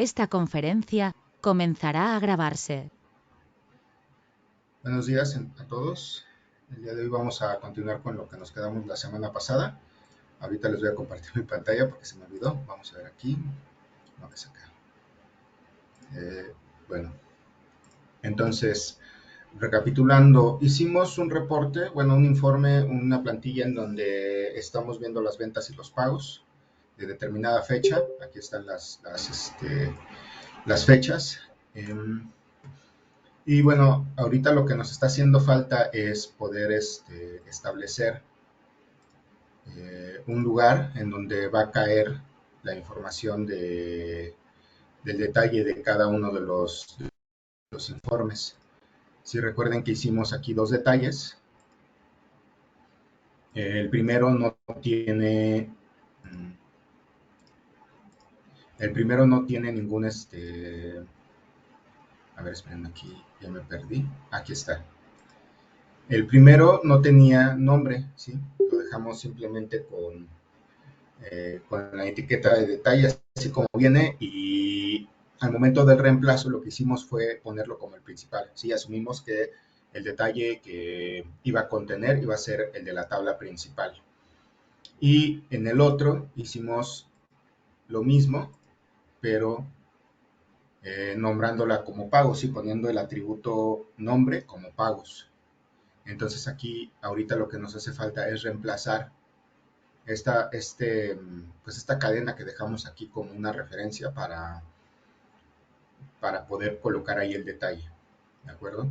Esta conferencia comenzará a grabarse. Buenos días a todos. El día de hoy vamos a continuar con lo que nos quedamos la semana pasada. Ahorita les voy a compartir mi pantalla porque se me olvidó. Vamos a ver aquí. No, es acá. Bueno, entonces, recapitulando, hicimos un reporte, bueno, un informe, una plantilla en donde estamos viendo las ventas y los pagos de determinada fecha. Aquí están las fechas. Y bueno, ahorita lo que nos está haciendo falta es poder establecer un lugar en donde va a caer la información del detalle de cada uno de los informes. Si recuerden que hicimos aquí dos detalles. El primero no tiene ningún a ver, esperen, aquí ya me perdí. Aquí está. El primero no tenía nombre, ¿sí? Lo dejamos simplemente con la etiqueta de detalle, así como viene, y al momento del reemplazo lo que hicimos fue ponerlo como el principal, ¿sí? Asumimos que el detalle que iba a contener iba a ser el de la tabla principal. Y en el otro hicimos lo mismo, pero nombrándola como pagos y poniendo el atributo nombre como pagos. Entonces aquí ahorita lo que nos hace falta es reemplazar esta cadena que dejamos aquí como una referencia para poder colocar ahí el detalle, ¿de acuerdo?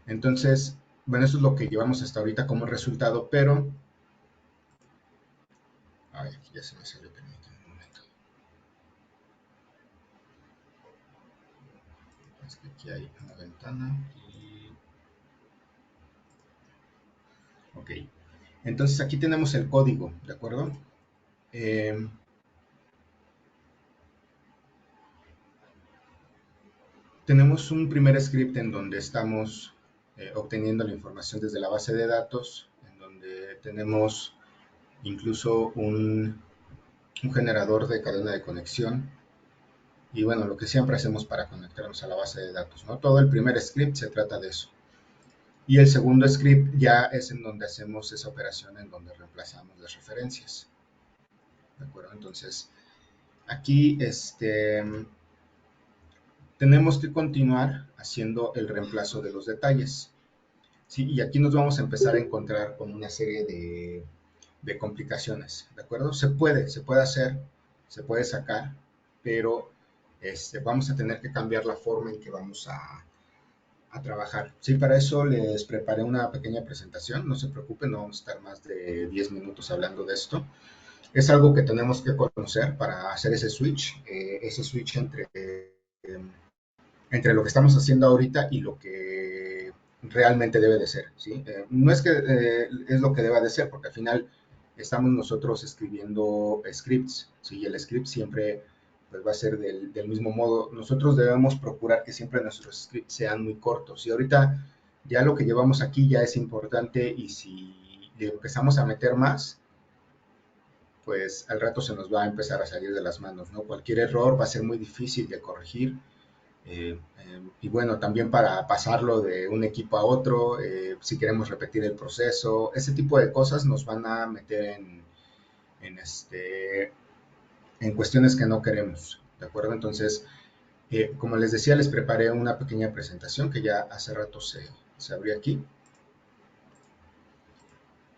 Entonces, bueno, eso es lo que llevamos hasta ahorita como resultado, pero... Ay, aquí ya se me salió, permítanme un momento. Es que aquí hay una ventana y... Ok, entonces aquí tenemos el código, ¿de acuerdo? Tenemos un primer script en donde estamos obteniendo la información desde la base de datos, en donde tenemos incluso un generador de cadena de conexión y bueno, lo que siempre hacemos para conectarnos a la base de datos, ¿no? Todo el primer script se trata de eso. Y el segundo script ya es en donde hacemos esa operación en donde reemplazamos las referencias. ¿De acuerdo? Entonces, aquí tenemos que continuar haciendo el reemplazo de los detalles. ¿Sí? Y aquí nos vamos a empezar a encontrar con una serie de complicaciones, ¿de acuerdo? Se puede hacer, se puede sacar, pero vamos a tener que cambiar la forma en que vamos a trabajar. Sí, para eso les preparé una pequeña presentación, no se preocupen, no vamos a estar más de 10 minutos hablando de esto. Es algo que tenemos que conocer para hacer ese switch entre lo que estamos haciendo ahorita y lo que realmente debe de ser, ¿sí? No es que es lo que deba de ser, porque al final estamos nosotros escribiendo scripts, ¿sí? Y el script siempre pues, va a ser del mismo modo. Nosotros debemos procurar que siempre nuestros scripts sean muy cortos. Y ahorita ya lo que llevamos aquí ya es importante y si le empezamos a meter más, pues al rato se nos va a empezar a salir de las manos, ¿no? Cualquier error va a ser muy difícil de corregir. Y bueno, también para pasarlo de un equipo a otro, si queremos repetir el proceso, ese tipo de cosas nos van a meter en, en cuestiones que no queremos, ¿de acuerdo? Entonces, como les decía, les preparé una pequeña presentación que ya hace rato se abrió aquí,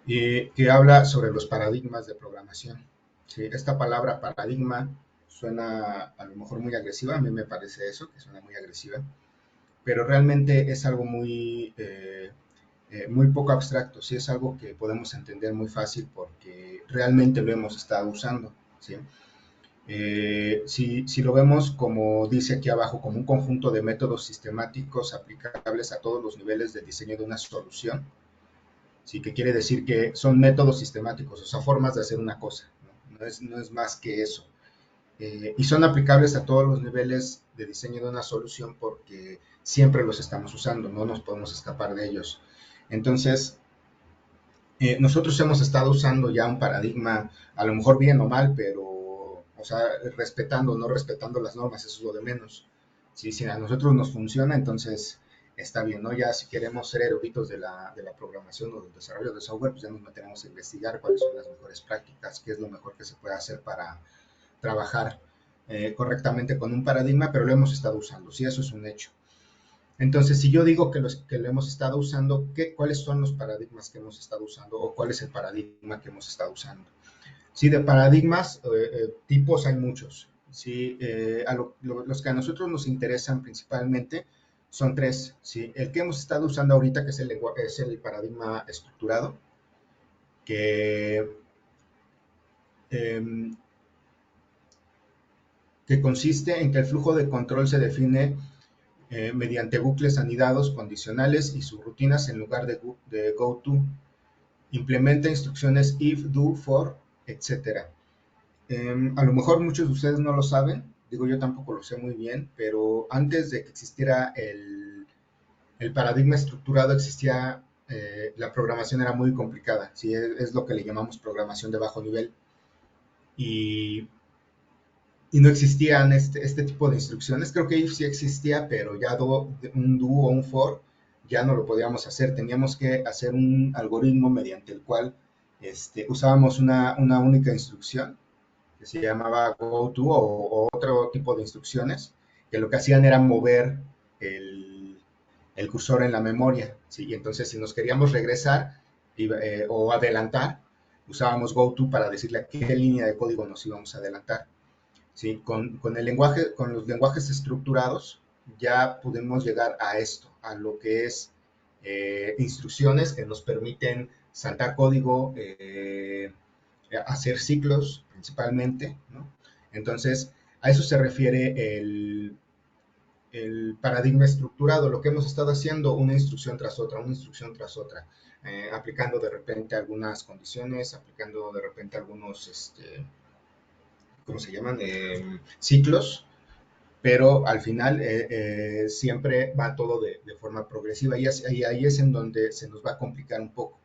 que habla sobre los paradigmas de programación. ¿Sí? Esta palabra paradigma suena a lo mejor muy agresiva, a mí me parece eso, que suena muy agresiva, pero realmente es algo muy poco abstracto, ¿sí? Es algo que podemos entender muy fácil porque realmente lo hemos estado usando, ¿sí? Si lo vemos como dice aquí abajo, como un conjunto de métodos sistemáticos aplicables a todos los niveles del diseño de una solución, ¿sí? Que quiere decir que son métodos sistemáticos, o sea, formas de hacer una cosa, ¿no? No es más que eso. Y son aplicables a todos los niveles de diseño de una solución porque siempre los estamos usando, no nos podemos escapar de ellos. Entonces, nosotros hemos estado usando ya un paradigma, a lo mejor bien o mal, pero O sea, respetando o no respetando las normas, eso es lo de menos. Sí, si a nosotros nos funciona, entonces está bien, ¿no? Ya si queremos ser eruditos de la programación o del desarrollo de software, pues ya nos metemos a investigar cuáles son las mejores prácticas, qué es lo mejor que se puede hacer para trabajar correctamente con un paradigma, pero lo hemos estado usando, sí, eso es un hecho. Entonces, si yo digo que lo hemos estado usando, ¿cuáles son los paradigmas que hemos estado usando o cuál es el paradigma que hemos estado usando? Sí, de paradigmas, tipos hay muchos. Sí, los que a nosotros nos interesan principalmente son tres. ¿Sí? El que hemos estado usando ahorita, que es el paradigma estructurado, que, eh, que consiste en que el flujo de control se define mediante bucles anidados condicionales y subrutinas en lugar de goto. Implementa instrucciones if, do, for, etc. A lo mejor muchos de ustedes no lo saben, digo yo tampoco lo sé muy bien, pero antes de que existiera el paradigma estructurado existía, la programación era muy complicada, ¿sí? Es lo que le llamamos programación de bajo nivel y, y no existían este tipo de instrucciones. Creo que if sí existía, pero ya un do o un for ya no lo podíamos hacer, teníamos que hacer un algoritmo mediante el cual usábamos una única instrucción que se llamaba GoTo o otro tipo de instrucciones, que lo que hacían era mover el cursor en la memoria, ¿sí? Y entonces si nos queríamos regresar o adelantar, usábamos GoTo para decirle a qué línea de código nos íbamos a adelantar. ¿Sí? Con los lenguajes estructurados ya podemos llegar a esto, a lo que es instrucciones que nos permiten saltar código, hacer ciclos principalmente, ¿no? Entonces, a eso se refiere el paradigma estructurado, lo que hemos estado haciendo una instrucción tras otra, aplicando de repente algunas condiciones, aplicando de repente algunos, ¿cómo se llaman? Ciclos, pero al final siempre va todo de forma progresiva y ahí es en donde se nos va a complicar un poco.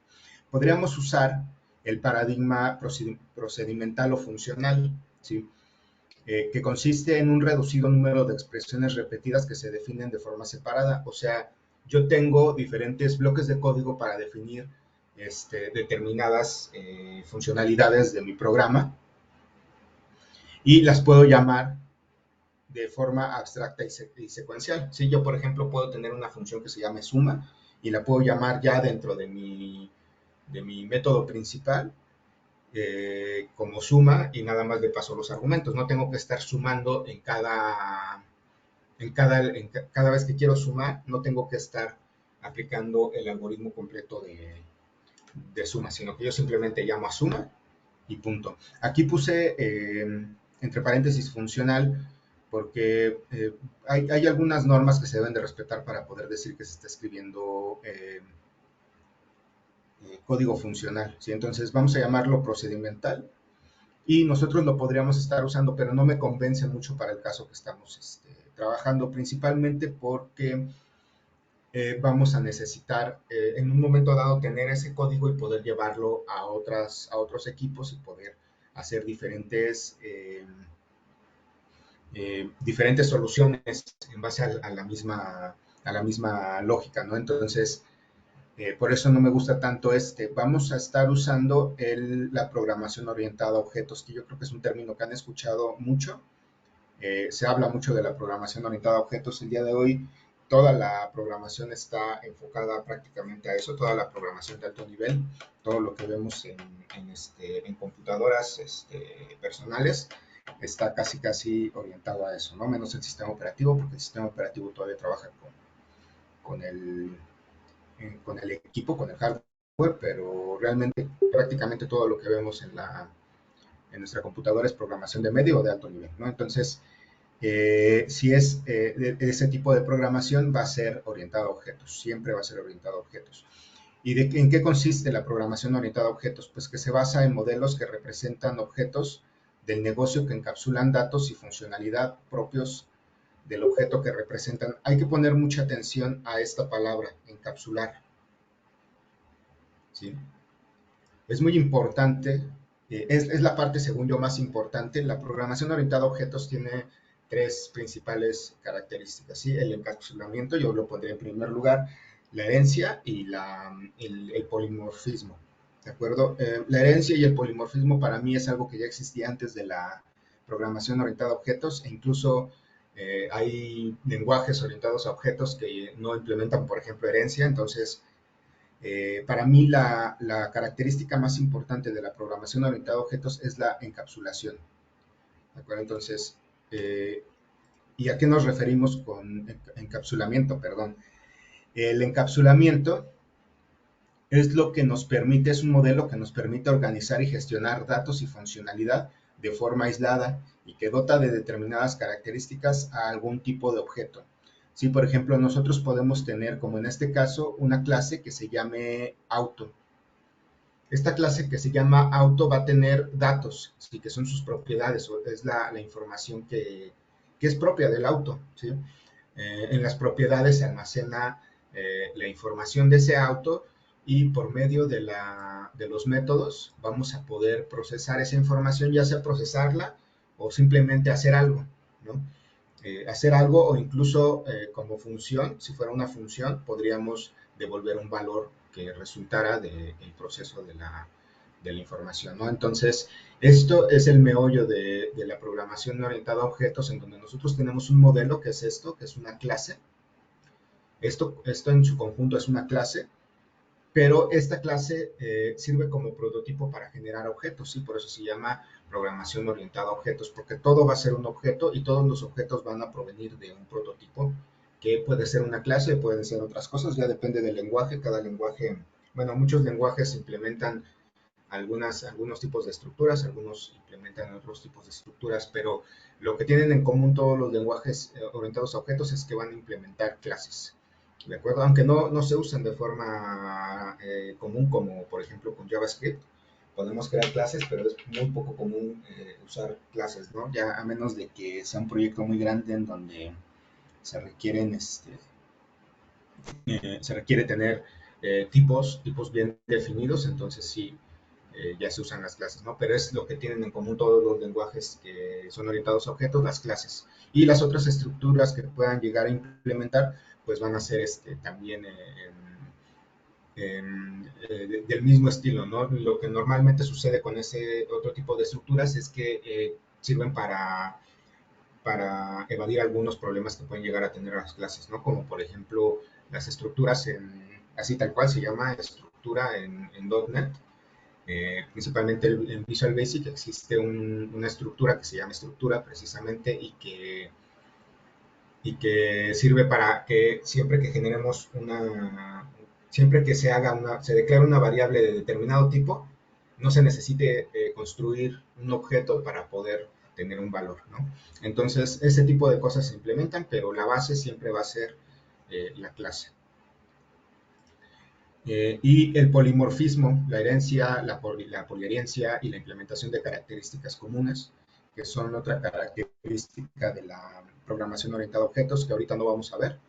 Podríamos usar el paradigma procedimental o funcional, ¿sí? Que consiste en un reducido número de expresiones repetidas que se definen de forma separada. O sea, yo tengo diferentes bloques de código para definir determinadas funcionalidades de mi programa y las puedo llamar de forma abstracta y secuencial. Si yo, por ejemplo, puedo tener una función que se llame suma y la puedo llamar ya dentro de mi método principal como suma y nada más le paso los argumentos. No tengo que estar sumando cada vez que quiero sumar, no tengo que estar aplicando el algoritmo completo de suma, sino que yo simplemente llamo a suma y punto. Aquí puse entre paréntesis funcional porque hay algunas normas que se deben de respetar para poder decir que se está escribiendo código funcional, ¿sí? Entonces vamos a llamarlo procedimental y nosotros lo podríamos estar usando, pero no me convence mucho para el caso que estamos trabajando, principalmente porque vamos a necesitar en un momento dado tener ese código y poder llevarlo a otros equipos y poder hacer diferentes soluciones en base a la misma lógica, ¿no? Entonces, por eso no me gusta tanto Vamos a estar usando la programación orientada a objetos, que yo creo que es un término que han escuchado mucho. Se habla mucho de la programación orientada a objetos el día de hoy. Toda la programación está enfocada prácticamente a eso, toda la programación de alto nivel, todo lo que vemos en computadoras personales está casi orientado a eso, ¿no? Menos el sistema operativo, porque el sistema operativo todavía trabaja con el equipo, con el hardware, pero realmente prácticamente todo lo que vemos en nuestra computadora es programación de medio o de alto nivel, ¿no? Entonces, si es de ese tipo de programación, va a ser orientado a objetos, siempre va a ser orientado a objetos. ¿Y en qué consiste la programación orientada a objetos? Pues que se basa en modelos que representan objetos del negocio que encapsulan datos y funcionalidad propios del objeto que representan. Hay que poner mucha atención a esta palabra, encapsular, ¿sí? Es muy importante Es la parte, según yo, más importante. La programación orientada a objetos tiene tres principales características, ¿sí? El encapsulamiento, yo lo pondré en primer lugar, la herencia y el polimorfismo, ¿de acuerdo? La herencia y el polimorfismo para mí es algo que ya existía antes de la programación orientada a objetos, e incluso hay lenguajes orientados a objetos que no implementan, por ejemplo, herencia. Entonces para mí la característica más importante de la programación orientada a objetos es la encapsulación, ¿de acuerdo? Entonces, eh, ¿y a qué nos referimos con encapsulamiento? Perdón. El encapsulamiento es lo que nos permite, es un modelo que nos permite organizar y gestionar datos y funcionalidad de forma aislada y que dota de determinadas características a algún tipo de objeto. Si, por ejemplo, nosotros podemos tener, como en este caso, una clase que se llame auto. Esta clase que se llama auto va a tener datos, ¿sí? Que son sus propiedades, o es la información que es propia del auto, ¿sí? En las propiedades se almacena la información de ese auto y por medio de los métodos vamos a poder procesar esa información, ya sea procesarla o simplemente hacer algo, ¿no? Hacer algo o incluso como función, si fuera una función, podríamos devolver un valor que resultara del proceso de la información, ¿no? Entonces, esto es el meollo de la programación orientada a objetos, en donde nosotros tenemos un modelo que es esto, que es una clase. Esto en su conjunto es una clase, pero esta clase sirve como prototipo para generar objetos, ¿sí? Por eso se llama programación orientada a objetos, porque todo va a ser un objeto y todos los objetos van a provenir de un prototipo, que puede ser una clase, pueden ser otras cosas, ya depende del lenguaje. Cada lenguaje, bueno, muchos lenguajes implementan algunos tipos de estructuras, algunos implementan otros tipos de estructuras, pero lo que tienen en común todos los lenguajes orientados a objetos es que van a implementar clases, ¿de acuerdo? Aunque no se usan de forma común, como por ejemplo con JavaScript, podemos crear clases, pero es muy poco común usar clases, ¿no? Ya a menos de que sea un proyecto muy grande en donde se requieren, se requiere tener tipos bien definidos, entonces sí, ya se usan las clases, ¿no? Pero es lo que tienen en común todos los lenguajes que son orientados a objetos, las clases. Y las otras estructuras que puedan llegar a implementar, pues van a ser también del mismo estilo, ¿no? Lo que normalmente sucede con ese otro tipo de estructuras es que sirven para evadir algunos problemas que pueden llegar a tener las clases, ¿no? Como por ejemplo las estructuras así tal cual se llama estructura en .NET, principalmente en Visual Basic existe una estructura que se llama estructura precisamente y que sirve para que siempre que generemos siempre que se declare una variable de determinado tipo, no se necesite construir un objeto para poder tener un valor, ¿no? Entonces, ese tipo de cosas se implementan, pero la base siempre va a ser la clase. Y el polimorfismo, la herencia, la poliherencia y la implementación de características comunes, que son otra característica de la programación orientada a objetos que ahorita no vamos a ver.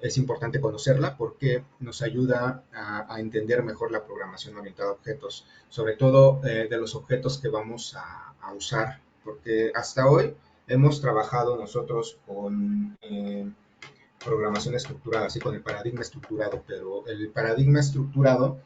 Es importante conocerla porque nos ayuda a entender mejor la programación orientada a objetos, sobre todo de los objetos que vamos a usar, porque hasta hoy hemos trabajado nosotros con programación estructurada, así con el paradigma estructurado, pero el paradigma estructurado,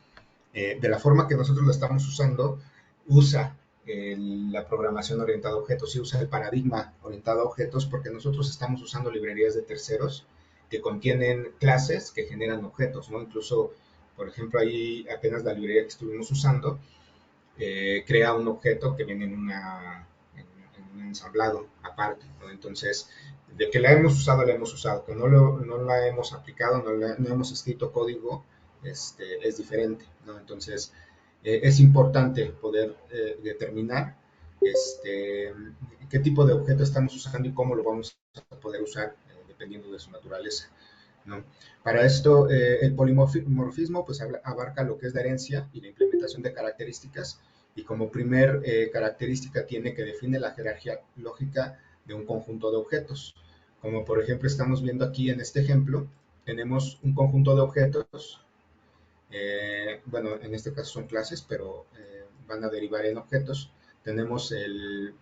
de la forma que nosotros lo estamos usando, usa la programación orientada a objetos y usa el paradigma orientado a objetos porque nosotros estamos usando librerías de terceros que contienen clases que generan objetos, ¿no? Incluso, por ejemplo, ahí apenas la librería que estuvimos usando crea un objeto que viene en un ensamblado aparte, ¿no? Entonces, de que la hemos usado, que no la hemos aplicado, no hemos escrito código, es diferente, ¿no? Entonces, es importante poder determinar qué tipo de objeto estamos usando y cómo lo vamos a poder usar dependiendo de su naturaleza, ¿no? Para esto, el polimorfismo pues, abarca lo que es la herencia y la implementación de características, y como primer característica tiene que define la jerarquía lógica de un conjunto de objetos. Como por ejemplo estamos viendo aquí en este ejemplo, tenemos un conjunto de objetos, bueno, en este caso son clases, pero van a derivar en objetos. Tenemos el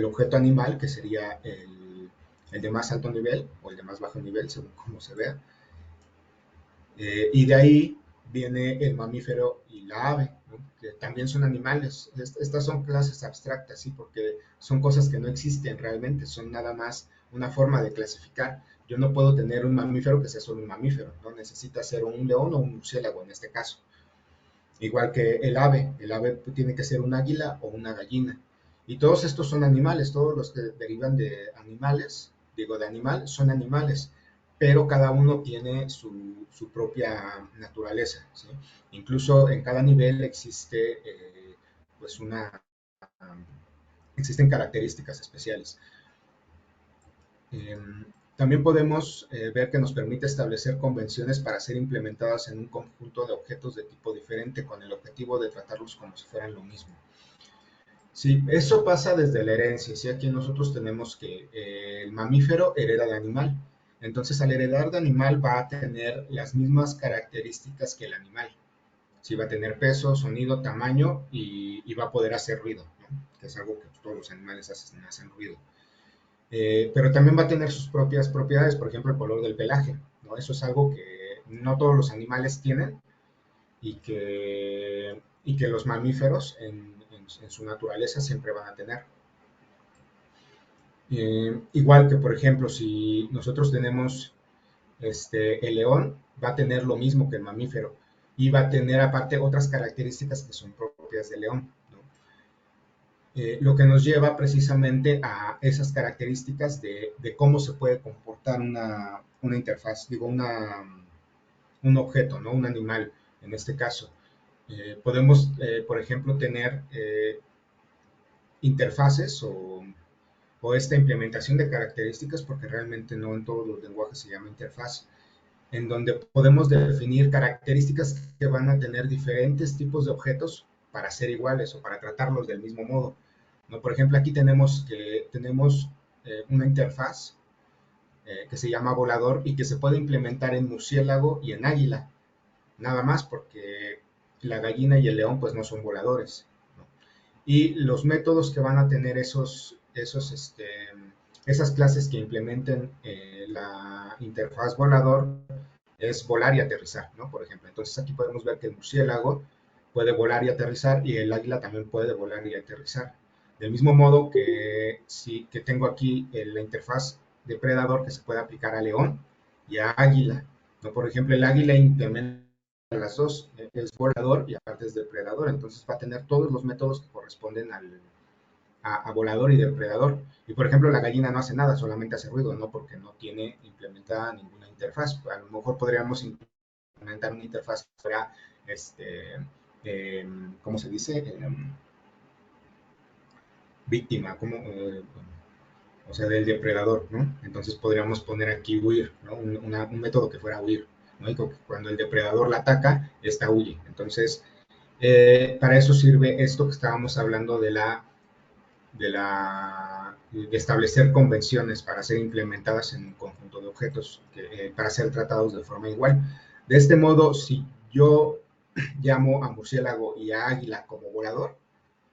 objeto animal, que sería el de más alto nivel o el de más bajo nivel, según cómo se vea. Y de ahí viene el mamífero y la ave, ¿no? Que también son animales. Estas son clases abstractas, ¿sí? Porque son cosas que no existen realmente, son nada más una forma de clasificar. Yo no puedo tener un mamífero que sea solo un mamífero, ¿no? Necesita ser un león o un murciélago en este caso. Igual que el ave tiene que ser un águila o una gallina. Y todos estos son animales, todos los que derivan de animales, digo de animal, son animales, pero cada uno tiene su propia naturaleza, ¿sí? Incluso en cada nivel pues existen características especiales. También podemos ver que nos permite establecer convenciones para ser implementadas en un conjunto de objetos de tipo diferente con el objetivo de tratarlos como si fueran lo mismo. Sí, eso pasa desde la herencia. ¿Sí? Aquí nosotros tenemos que el mamífero hereda de animal. Entonces, al heredar de animal va a tener las mismas características que el animal. Sí, va a tener peso, sonido, tamaño y va a poder hacer ruido, ¿no? Que es algo que todos los animales hacen ruido. Pero también va a tener sus propias propiedades, por ejemplo, el color del pelaje, ¿no? Eso es algo que no todos los animales tienen y que los mamíferos en su naturaleza siempre van a tener. Igual que, por ejemplo, si nosotros tenemos el león, va a tener lo mismo que el mamífero y va a tener aparte otras características que son propias del león, ¿no? Lo que nos lleva precisamente a esas características de cómo se puede comportar una interfaz, digo, un objeto, ¿no? Un animal, en este caso. Podemos, por ejemplo, tener interfaces o esta implementación de características, porque realmente no en todos los lenguajes se llama interfaz, en donde podemos definir características que van a tener diferentes tipos de objetos para ser iguales o para tratarlos del mismo modo, ¿no? Por ejemplo, aquí tenemos una interfaz que se llama volador y que se puede implementar en murciélago y en águila, nada más porque la gallina y el león pues no son voladores, ¿no? Y los métodos que van a tener esas clases que implementen la interfaz volador es volar y aterrizar, ¿no? Por ejemplo, entonces aquí podemos ver que el murciélago puede volar y aterrizar y el águila también puede volar y aterrizar. Del mismo modo que tengo aquí la interfaz depredador que se puede aplicar a león y a águila, ¿no? Por ejemplo, el águila implementa las dos, es volador y aparte es depredador, entonces va a tener todos los métodos que corresponden a volador y depredador. Y por ejemplo, la gallina no hace nada, solamente hace ruido, ¿no? Porque no tiene implementada ninguna interfaz. A lo mejor podríamos implementar una interfaz que fuera, ¿cómo se dice? Víctima, o sea, del depredador, ¿no? Entonces podríamos poner aquí huir, ¿no? Un método que fuera huir, ¿no? Y cuando el depredador la ataca, esta huye. Entonces, para eso sirve esto que estábamos hablando de establecer convenciones para ser implementadas en un conjunto de objetos, para ser tratados de forma igual. De este modo, si yo llamo a murciélago y a águila como volador,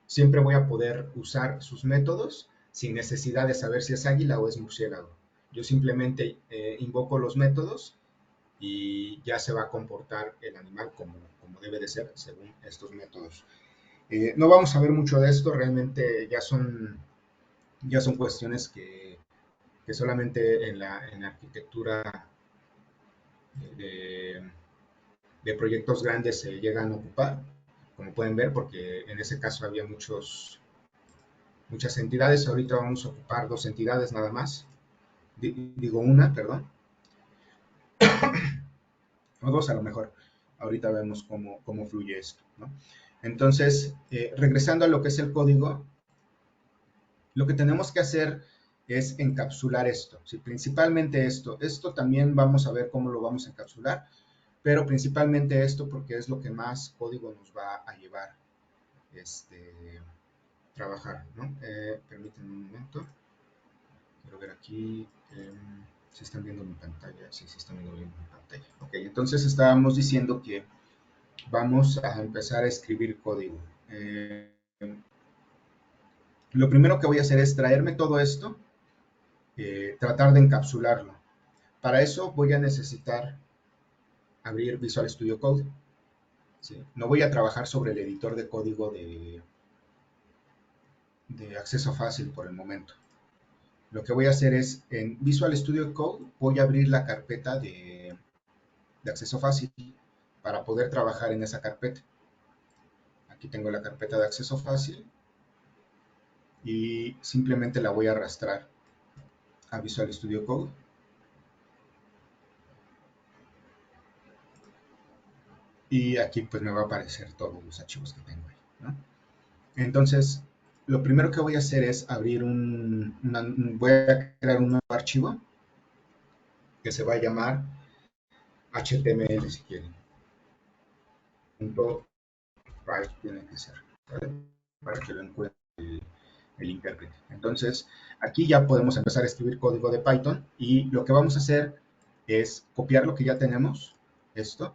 siempre voy a poder usar sus métodos sin necesidad de saber si es águila o es murciélago. Yo simplemente invoco los métodos y ya se va a comportar el animal como debe de ser según estos métodos. No vamos a ver mucho de esto, realmente ya son cuestiones que solamente en la arquitectura de, de proyectos grandes se llegan a ocupar, como pueden ver, porque en ese caso había muchas entidades. Ahorita vamos a ocupar dos entidades nada más, digo una, perdón, o dos a lo mejor. Ahorita vemos cómo fluye esto, ¿no? Entonces, regresando a lo que es el código, lo que tenemos que hacer es encapsular esto, ¿sí? Principalmente esto. Esto también vamos a ver cómo lo vamos a encapsular, pero principalmente esto porque es lo que más código nos va a llevar trabajar, ¿no? Permítanme un momento. Quiero ver aquí si están viendo mi pantalla. Sí, sí están viendo bien mi pantalla. Ok, entonces estábamos diciendo que vamos a empezar a escribir código. lo primero que voy a hacer es traerme todo esto, tratar de encapsularlo. Para eso voy a necesitar abrir Visual Studio Code. ¿Sí? No voy a trabajar sobre el editor de código de acceso fácil por el momento. Lo que voy a hacer es, en Visual Studio Code, voy a abrir la carpeta de acceso fácil para poder trabajar en esa carpeta. Aquí tengo la carpeta de acceso fácil y simplemente la voy a arrastrar a Visual Studio Code. Y aquí pues me va a aparecer todos los archivos que tengo ahí, ¿no? Entonces, lo primero que voy a hacer es abrir voy a crear un nuevo archivo que se va a llamar HTML si quieren. Punto .py tiene que ser, ¿vale? Para que lo encuentre el intérprete. Entonces, aquí ya podemos empezar a escribir código de Python y lo que vamos a hacer es copiar lo que ya tenemos, esto.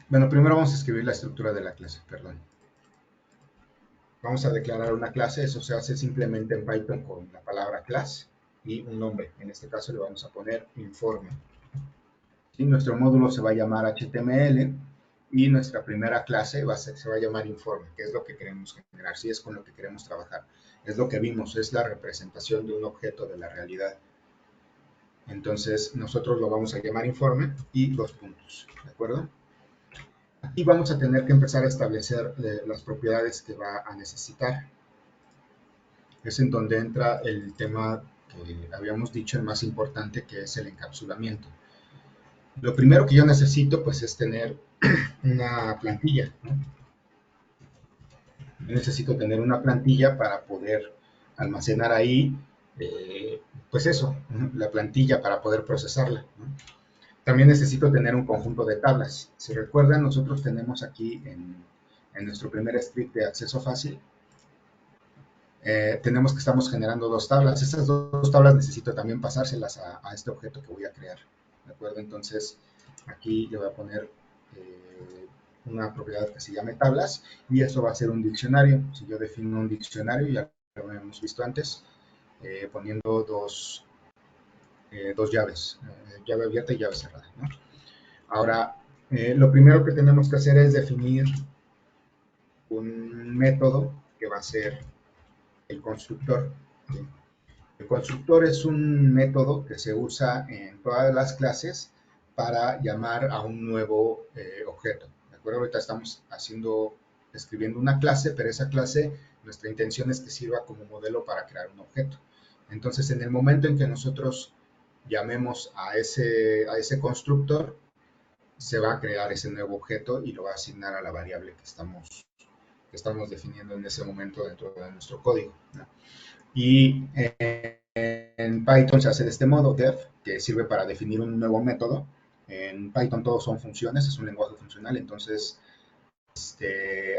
Bueno, primero vamos a escribir la estructura de la clase, perdón. Vamos a declarar una clase, eso se hace simplemente en Python con la palabra class y un nombre. En este caso le vamos a poner informe. Y nuestro módulo se va a llamar HTML y nuestra primera clase se va a llamar informe, que es lo que queremos generar, si es con lo que queremos trabajar. Es lo que vimos, es la representación de un objeto de la realidad. Entonces nosotros lo vamos a llamar informe y dos puntos, ¿de acuerdo? Aquí vamos a tener que empezar a establecer las propiedades que va a necesitar. Es en donde entra el tema que habíamos dicho, el más importante, que es el encapsulamiento. Lo primero que yo necesito pues es tener una plantilla, ¿no? Yo necesito tener una plantilla para poder almacenar ahí, pues eso, ¿no? La plantilla para poder procesarla, ¿no? También necesito tener un conjunto de tablas. Si recuerdan, nosotros tenemos aquí en nuestro primer script de acceso fácil, tenemos que estamos generando dos tablas. Esas dos tablas necesito también pasárselas a este objeto que voy a crear, ¿de acuerdo? Entonces, aquí le voy a poner una propiedad que se llame tablas y eso va a ser un diccionario. Si yo defino un diccionario, ya lo hemos visto antes, poniendo dos llaves, llave abierta y llave cerrada, ¿no? Ahora, lo primero que tenemos que hacer es definir un método que va a ser el constructor, ¿sí? El constructor es un método que se usa en todas las clases para llamar a un nuevo objeto. ¿De acuerdo? Ahorita estamos escribiendo una clase, pero esa clase, nuestra intención es que sirva como modelo para crear un objeto. Entonces, en el momento en que nosotros llamemos a ese constructor, se va a crear ese nuevo objeto y lo va a asignar a la variable que estamos definiendo en ese momento dentro de nuestro código, ¿no? Y en Python se hace de este modo, def, que sirve para definir un nuevo método. En Python todos son funciones, es un lenguaje funcional, entonces,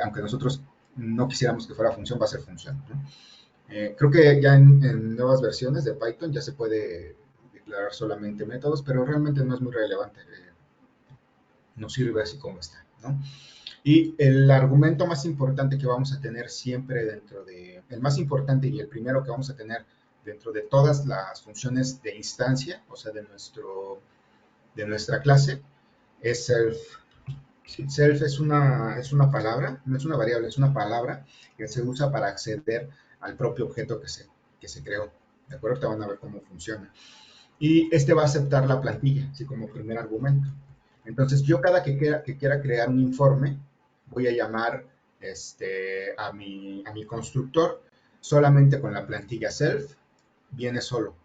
aunque nosotros no quisiéramos que fuera función, va a ser función, ¿no? Creo que ya en nuevas versiones de Python ya se puede declarar solamente métodos, pero realmente no es muy relevante. Nos sirve así como está, ¿no? Y el argumento más importante que vamos a tener siempre el más importante y el primero que vamos a tener dentro de todas las funciones de instancia, o sea, de nuestra clase, es self. Self es una palabra, no es una variable, es una palabra que se usa para acceder al propio objeto que se creó. ¿De acuerdo? Te van a ver cómo funciona. Y este va a aceptar la plantilla, así como primer argumento. Entonces, yo cada que quiera crear un informe, voy a llamar a mi constructor solamente con la plantilla self, viene solo.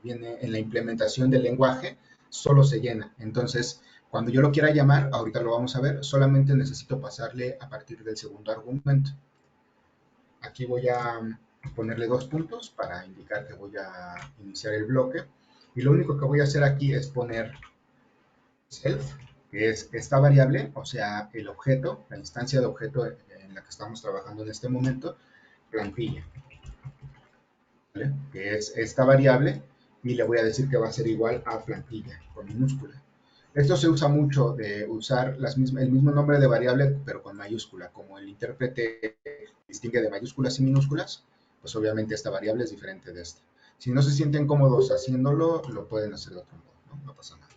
Viene en la implementación del lenguaje, solo se llena. Entonces, cuando yo lo quiera llamar, ahorita lo vamos a ver, solamente necesito pasarle a partir del segundo argumento. Aquí voy a ponerle dos puntos para indicar que voy a iniciar el bloque. Y lo único que voy a hacer aquí es poner self, que es esta variable, o sea, el objeto, la instancia de objeto en la que estamos trabajando en este momento, plantilla, ¿vale? Que es esta variable, y le voy a decir que va a ser igual a plantilla, con minúscula. Esto se usa mucho de usar el mismo nombre de variable, pero con mayúscula. Como el intérprete distingue de mayúsculas y minúsculas, pues obviamente esta variable es diferente de esta. Si no se sienten cómodos haciéndolo, lo pueden hacer de otro modo, ¿no? No pasa nada.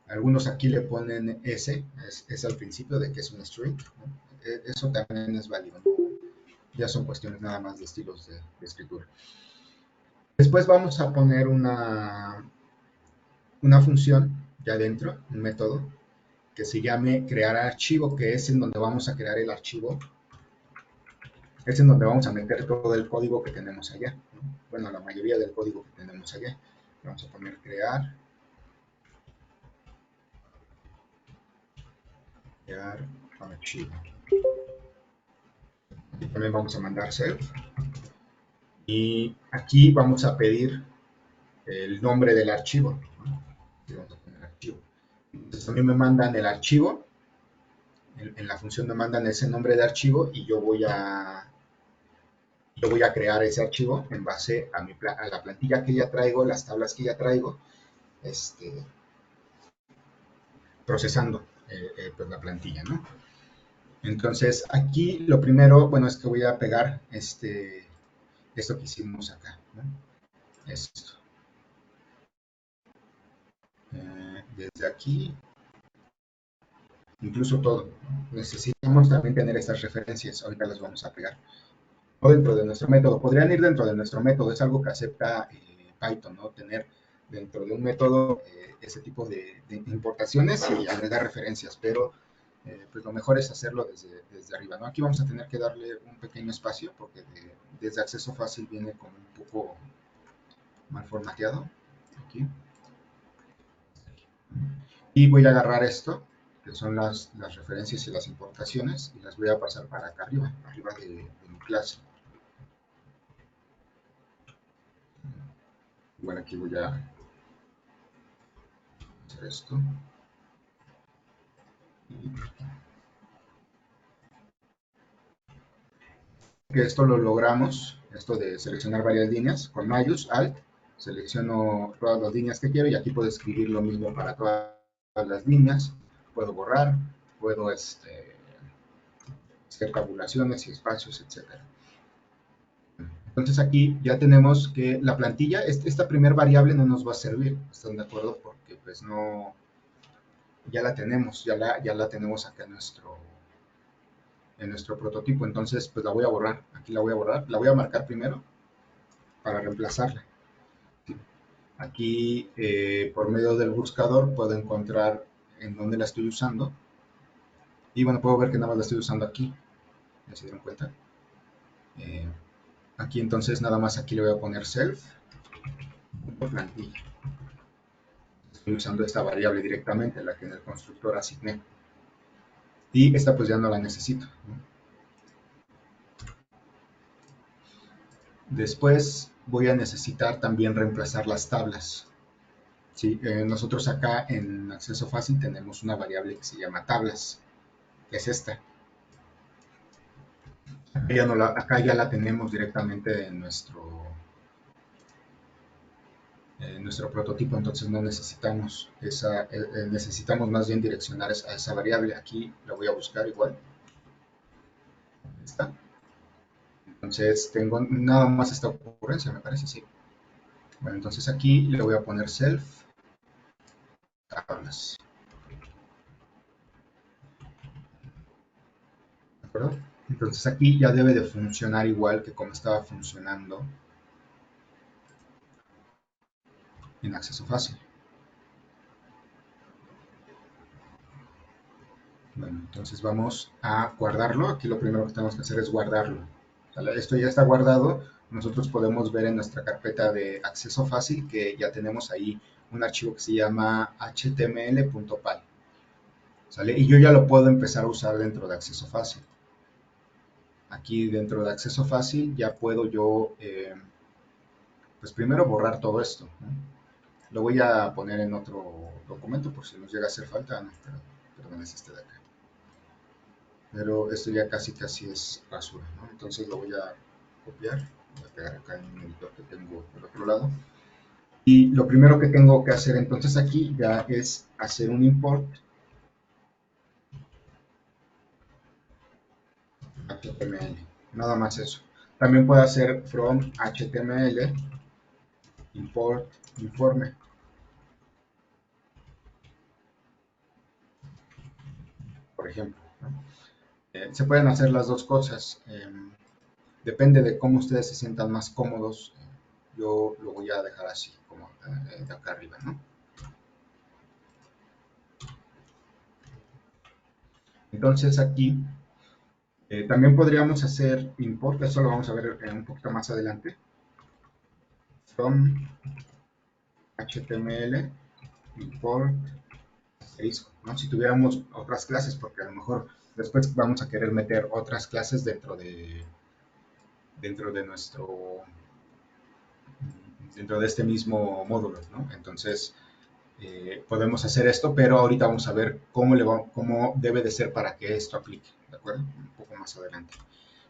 Algunos aquí le ponen S, es al principio de que es un string, ¿no? Eso también es válido, ¿no? Ya son cuestiones nada más de estilos de escritura. Después vamos a poner una función ya dentro, un método, que se llame crear archivo, que es en donde vamos a crear el archivo, es en donde vamos a meter todo el código que tenemos allá, ¿no? Bueno, la mayoría del código que tenemos allá. Vamos a poner crear archivo. Y también vamos a mandar save. Y aquí vamos a pedir el nombre del archivo, ¿no? Aquí vamos a poner archivo. Entonces también me mandan el archivo, en la función me mandan ese nombre de archivo y yo voy a crear ese archivo en base a la plantilla que ya traigo, las tablas que ya traigo, este, procesando pues la plantilla, ¿no? Entonces aquí lo primero, bueno, es que voy a pegar esto que hicimos acá, ¿no? Esto. Desde aquí, incluso todo, ¿no? Necesitamos también tener estas referencias, ahorita las vamos a pegar. O dentro de nuestro método, podrían ir dentro de nuestro método, es algo que acepta Python, ¿no? Tener dentro de un método ese tipo de importaciones y agregar referencias, pero pues lo mejor es hacerlo desde arriba, ¿no? Aquí vamos a tener que darle un pequeño espacio porque desde acceso fácil viene como un poco mal formateado. Aquí. Y voy a agarrar esto, que son las referencias y las importaciones, y las voy a pasar para acá arriba de mi clase. Bueno, aquí voy a hacer esto. Que esto lo logramos, esto de seleccionar varias líneas, con Mayus, Alt, selecciono todas las líneas que quiero y aquí puedo escribir lo mismo para todas las líneas, puedo borrar, puedo hacer tabulaciones y espacios, etcétera. Entonces aquí ya tenemos que la plantilla, esta primer variable no nos va a servir, ¿están de acuerdo? Porque pues no, ya la tenemos, ya la tenemos acá en nuestro prototipo, entonces pues la voy a borrar, aquí la voy a borrar, la voy a marcar primero para reemplazarla. Aquí por medio del buscador puedo encontrar en dónde la estoy usando y bueno, puedo ver que nada más la estoy usando aquí, ¿ya se dieron cuenta? Aquí entonces nada más aquí le voy a poner self plantilla. Estoy usando esta variable directamente, la que en el constructor asigné. Y esta pues ya no la necesito, ¿no? Después voy a necesitar también reemplazar las tablas. ¿Sí? Nosotros acá en acceso fácil tenemos una variable que se llama tablas, que es esta. Acá ya la tenemos directamente en nuestro prototipo, entonces no necesitamos necesitamos más bien direccionar a esa variable. Aquí la voy a buscar igual. Está. Entonces tengo nada más esta ocurrencia, me parece, sí. Bueno, entonces aquí le voy a poner self tablas. ¿De acuerdo? Entonces aquí ya debe de funcionar igual que como estaba funcionando en acceso fácil. Bueno, entonces vamos a guardarlo. Aquí lo primero que tenemos que hacer es guardarlo. ¿Vale? Esto ya está guardado. Nosotros podemos ver en nuestra carpeta de acceso fácil que ya tenemos ahí un archivo que se llama html.py. ¿Sale? Y yo ya lo puedo empezar a usar dentro de acceso fácil. Aquí dentro de acceso fácil ya puedo yo, pues primero borrar todo esto, ¿no? Lo voy a poner en otro documento por si nos llega a hacer falta, no, perdón, es este de acá. Pero esto ya casi es basura, ¿no? Entonces lo voy a copiar, voy a pegar acá en un editor que tengo del otro lado Y lo primero que tengo que hacer entonces aquí ya es hacer un import HTML, nada más eso. También puedo hacer from HTML import informe, por ejemplo, ¿no? Se pueden hacer las dos cosas, depende de cómo ustedes se sientan más cómodos. Yo lo voy a dejar así, como de acá arriba, ¿no? Entonces aquí también podríamos hacer import, eso lo vamos a ver un poquito más adelante, from HTML import asterisco, ¿no? Si tuviéramos otras clases, porque a lo mejor después vamos a querer meter otras clases dentro de nuestro dentro de este mismo módulo, ¿no? Entonces podemos hacer esto, pero ahorita vamos a ver cómo debe de ser para que esto aplique, ¿de acuerdo? Un poco más adelante.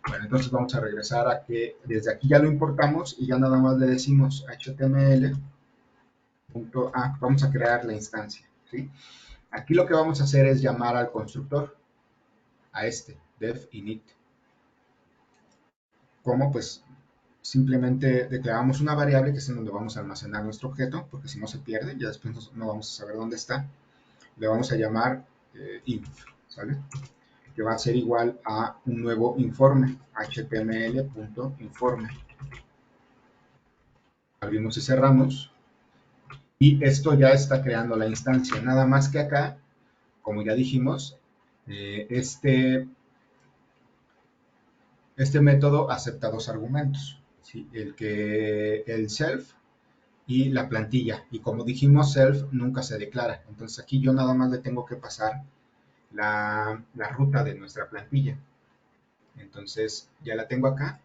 Bueno, entonces vamos a regresar a que desde aquí ya lo importamos y ya nada más le decimos html.a, vamos a crear la instancia, ¿sí? Aquí lo que vamos a hacer es llamar al constructor, a este, def init. ¿Cómo? Pues simplemente declaramos una variable que es en donde vamos a almacenar nuestro objeto, porque si no se pierde, ya después no vamos a saber dónde está. Le vamos a llamar inf, ¿sale? Que va a ser igual a un nuevo informe, html.informe. Abrimos y cerramos, y esto ya está creando la instancia, nada más que acá, como ya dijimos, este método acepta dos argumentos, ¿sí? El self y la plantilla, y como dijimos, self nunca se declara, entonces aquí yo nada más le tengo que pasar la ruta de nuestra plantilla. Entonces ya la tengo acá,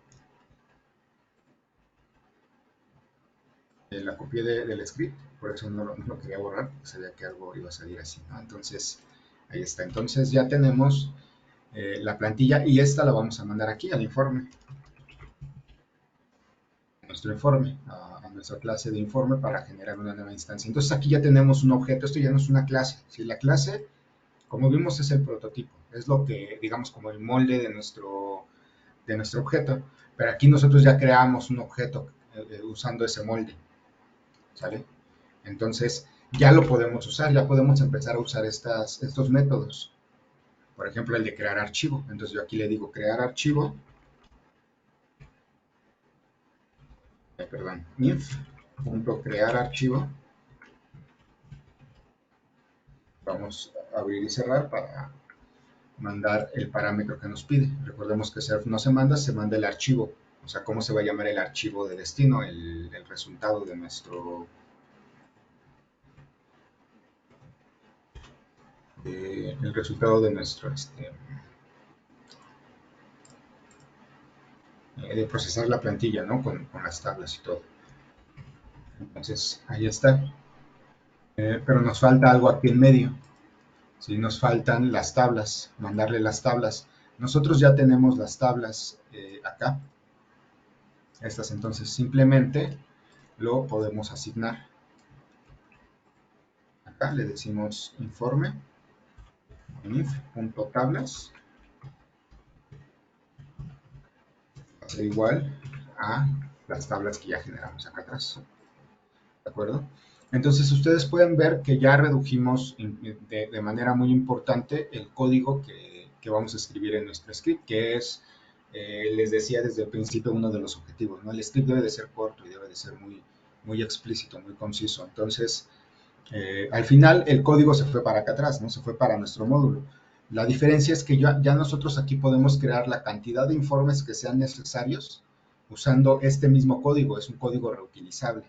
la copié del script, por eso no lo quería borrar, porque sabía que algo iba a salir así, ¿no? Entonces ahí está, entonces ya tenemos la plantilla, y esta la vamos a mandar aquí al informe, a nuestro informe, a nuestra clase de informe, para generar una nueva instancia. Entonces aquí ya tenemos un objeto, esto ya no es una clase, ¿sí? La clase, como vimos, es el prototipo, es lo que, digamos, como el molde de nuestro objeto, pero aquí nosotros ya creamos un objeto usando ese molde, ¿sale? Entonces ya lo podemos usar, ya podemos empezar a usar estos métodos, por ejemplo el de crear archivo. Entonces yo aquí le digo crear archivo, perdón, inf.crear archivo, vamos a abrir y cerrar para mandar el parámetro que nos pide. Recordemos que self no se manda el archivo, o sea, cómo se va a llamar el archivo de destino, el resultado de nuestro el resultado de nuestro de procesar la plantilla, ¿no? Con las tablas y todo. Entonces ahí está, pero nos falta algo aquí en medio, ¿sí? Nos faltan las tablas, mandarle las tablas. Nosotros ya tenemos las tablas acá, estas, entonces simplemente lo podemos asignar. Acá le decimos informe, inf.tablas, va a ser igual a las tablas que ya generamos acá atrás, ¿de acuerdo? Entonces ustedes pueden ver que ya redujimos de manera muy importante el código que vamos a escribir en nuestro script, que es, les decía desde el principio, uno de los objetivos, ¿no? El script debe de ser corto y debe de ser muy explícito, muy conciso. Entonces, al final el código se fue para acá atrás, ¿no? Se fue para nuestro módulo. La diferencia es que ya nosotros aquí podemos crear la cantidad de informes que sean necesarios usando este mismo código, es un código reutilizable.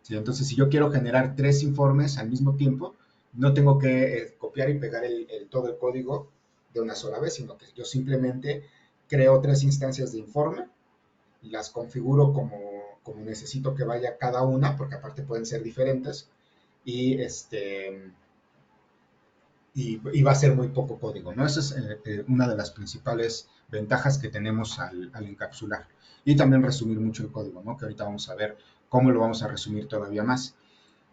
¿Sí? Entonces, si yo quiero generar 3 informes al mismo tiempo, no tengo que copiar y pegar todo el código de una sola vez, sino que yo simplemente creo 3 instancias de informe y las configuro como necesito que vaya cada una, porque aparte pueden ser diferentes, y, y va a ser muy poco código, ¿no? Esa es una de las principales ventajas que tenemos al encapsular. Y también resumir mucho el código, ¿no? Que ahorita vamos a ver cómo lo vamos a resumir todavía más.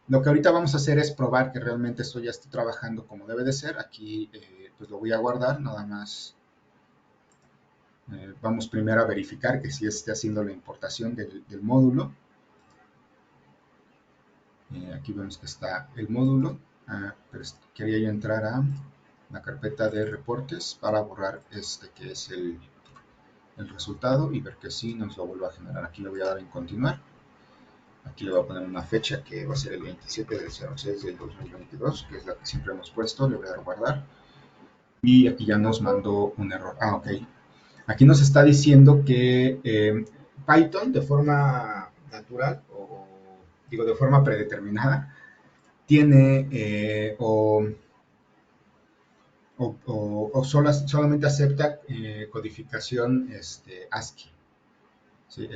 Lo que ahorita vamos a hacer es probar que realmente esto ya esté trabajando como debe de ser. Aquí pues lo voy a guardar, nada más. Vamos primero a verificar que sí esté haciendo la importación del módulo. Aquí vemos que está el módulo, pero quería yo entrar a la carpeta de reportes para borrar este que es el resultado y ver que sí nos lo vuelva a generar. Aquí le voy a dar en continuar. Aquí le voy a poner una fecha que va a ser el 27 del 06 del 2022, que es la que siempre hemos puesto. Le voy a dar guardar. Y aquí ya nos mandó un error. Ok. Aquí nos está diciendo que Python de forma natural o digo de forma predeterminada tiene solamente acepta codificación ASCII. ¿Sí?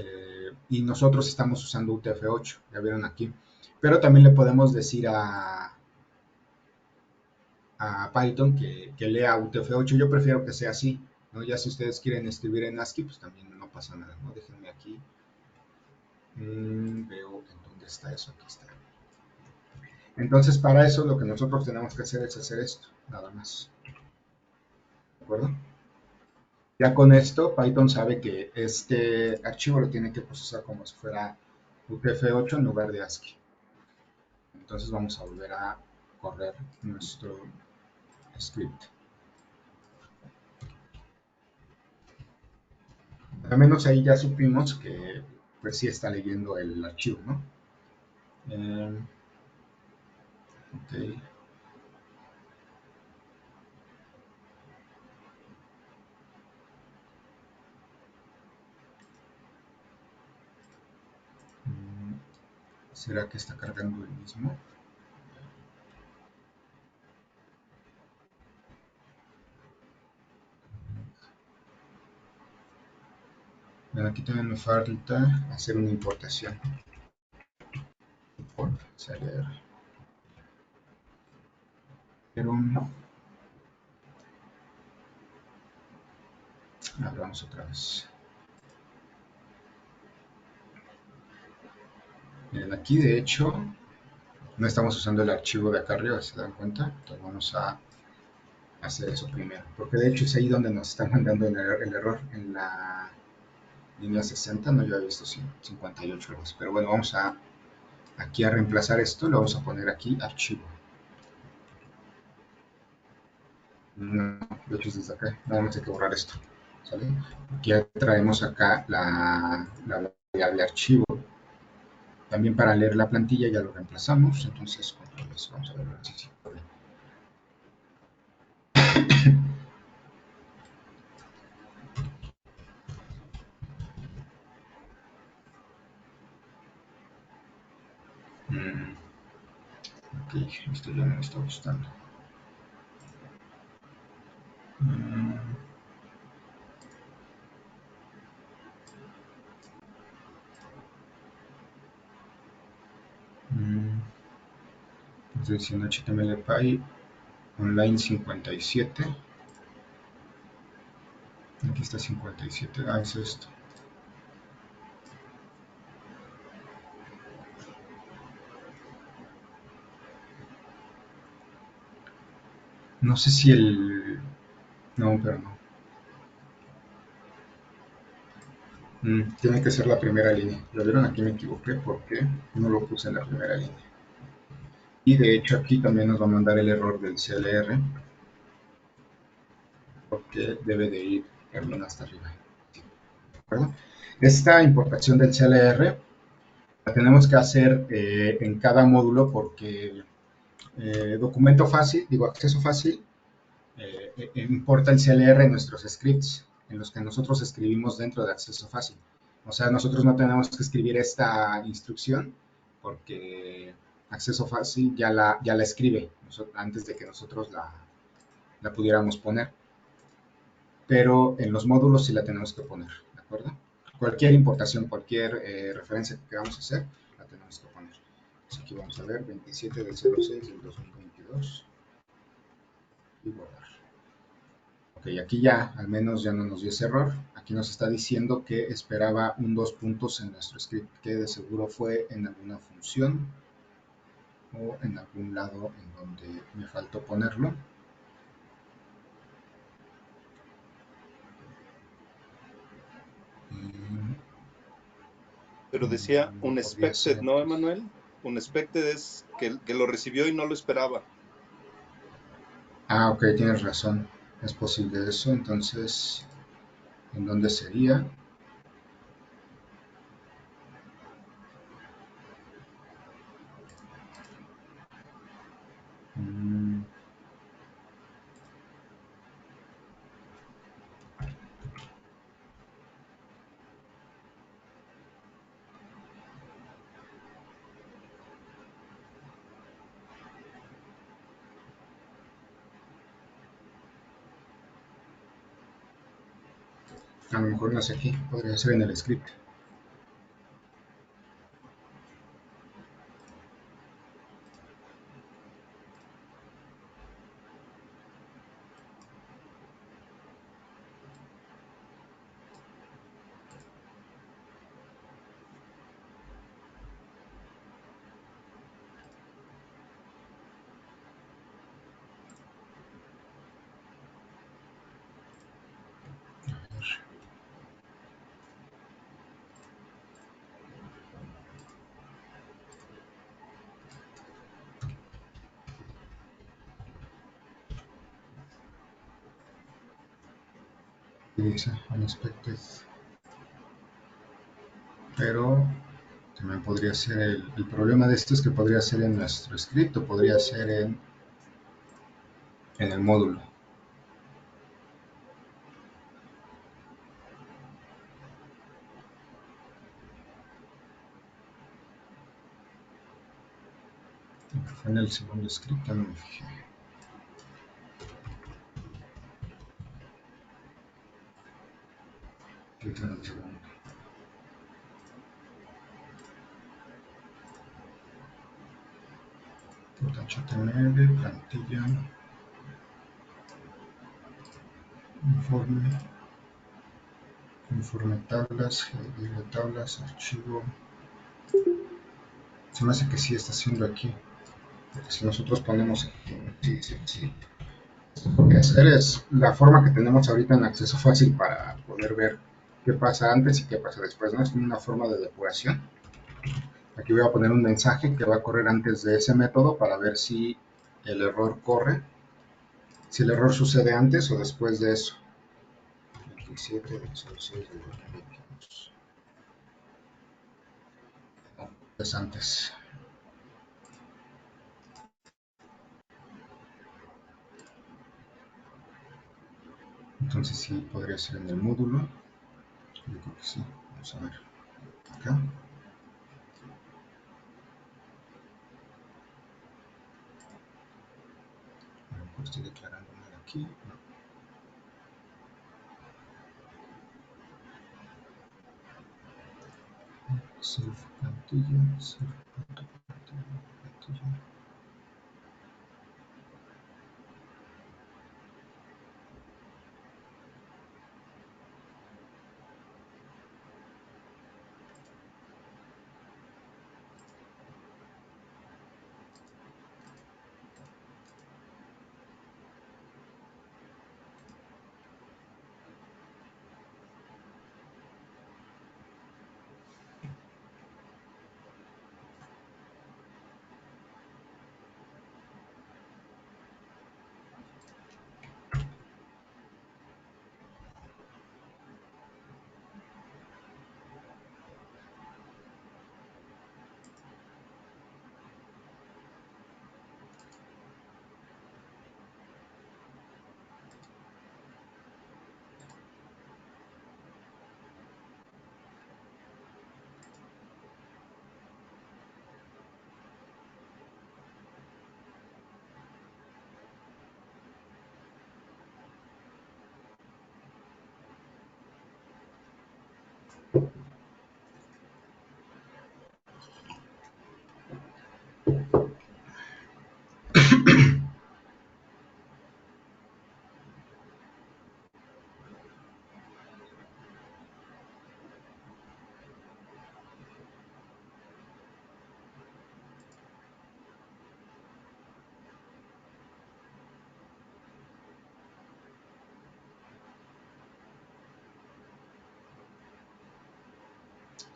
Y nosotros estamos usando UTF-8, ya vieron aquí. Pero también le podemos decir a Python que lea UTF-8. Yo prefiero que sea así, ¿no? Ya si ustedes quieren escribir en ASCII, pues también no pasa nada, ¿no? Déjenme aquí. Veo en dónde está eso, aquí está. Entonces, para eso lo que nosotros tenemos que hacer es hacer esto, nada más. ¿De acuerdo? Ya con esto, Python sabe que este archivo lo tiene que procesar como si fuera UTF-8 en lugar de ASCII. Entonces vamos a volver a correr nuestro script. Al menos ahí ya supimos que pues sí está leyendo el archivo, ¿no? Ok. ¿Será que está cargando el mismo? Bueno, aquí también me falta hacer una importación. Import CLR. Pero abramos otra vez. Miren, aquí de hecho no estamos usando el archivo de acá arriba, ¿se dan cuenta? Entonces vamos a hacer eso primero, porque de hecho es ahí donde nos está mandando el error en la línea 60, no yo había visto 58 algo así, pero bueno, vamos a aquí a reemplazar esto, lo vamos a poner aquí archivo. No, de hecho es desde acá, nada más hay que borrar esto, ¿sale? Aquí ya traemos acá la variable archivo. También para leer la plantilla ya lo reemplazamos, entonces vamos a ver si se puede. Ok, esto ya no me está gustando. Estoy diciendo HTML5 online 57. Aquí está 57. Ah, es esto. No sé si el... No, pero no. Tiene que ser la primera línea. ¿Lo vieron? Aquí me equivoqué porque no lo puse en la primera línea. Y de hecho aquí también nos va a mandar el error del CLR porque debe de ir también hasta arriba. ¿De acuerdo? Esta importación del CLR la tenemos que hacer en cada módulo porque documento fácil, digo acceso fácil, importa el CLR en nuestros scripts, en los que nosotros escribimos dentro de acceso fácil. O sea, nosotros no tenemos que escribir esta instrucción porque acceso fácil ya la escribe antes de que nosotros la pudiéramos poner. Pero en los módulos sí la tenemos que poner, ¿de acuerdo? Cualquier importación, cualquier referencia que queramos hacer, la tenemos que poner. Entonces aquí vamos a ver 27 del 06 del 2022 y guardar. Ok, aquí ya al menos ya no nos dio ese error. Aquí nos está diciendo que esperaba un dos puntos en nuestro script, que de seguro fue en alguna función o en algún lado en donde me faltó ponerlo. Pero decía No podría ser unexpected, ¿no, entonces. Emanuel? Unexpected es que lo recibió y no lo esperaba. Ah, ok, tienes razón. Es posible eso. Entonces, ¿en dónde sería? Mm, a lo mejor no es aquí. Podría ser en el script. Y dice unexpected. Pero también podría ser el problema de esto es que podría ser en nuestro script o podría ser en el módulo. Fue en el segundo script, ya no me fijé. Clic en el segundo. HTML, plantilla, informe, informe tablas, de tablas, archivo. Se me hace que sí está haciendo aquí. Porque si nosotros ponemos sí, sí, sí. Es la forma que tenemos ahorita en acceso fácil para poder ver qué pasa antes y qué pasa después, ¿no? Es como una forma de depuración. Aquí voy a poner un mensaje que va a correr antes de ese método para ver si el error corre, si el error sucede antes o después de eso. 27 del 06 del 2022. No, es antes. Entonces sí podría ser en el módulo. Yo creo que sí. Vamos a ver. Acá. A lo mejor estoy declarando mal aquí. No. Self plantilla. Self plantilla.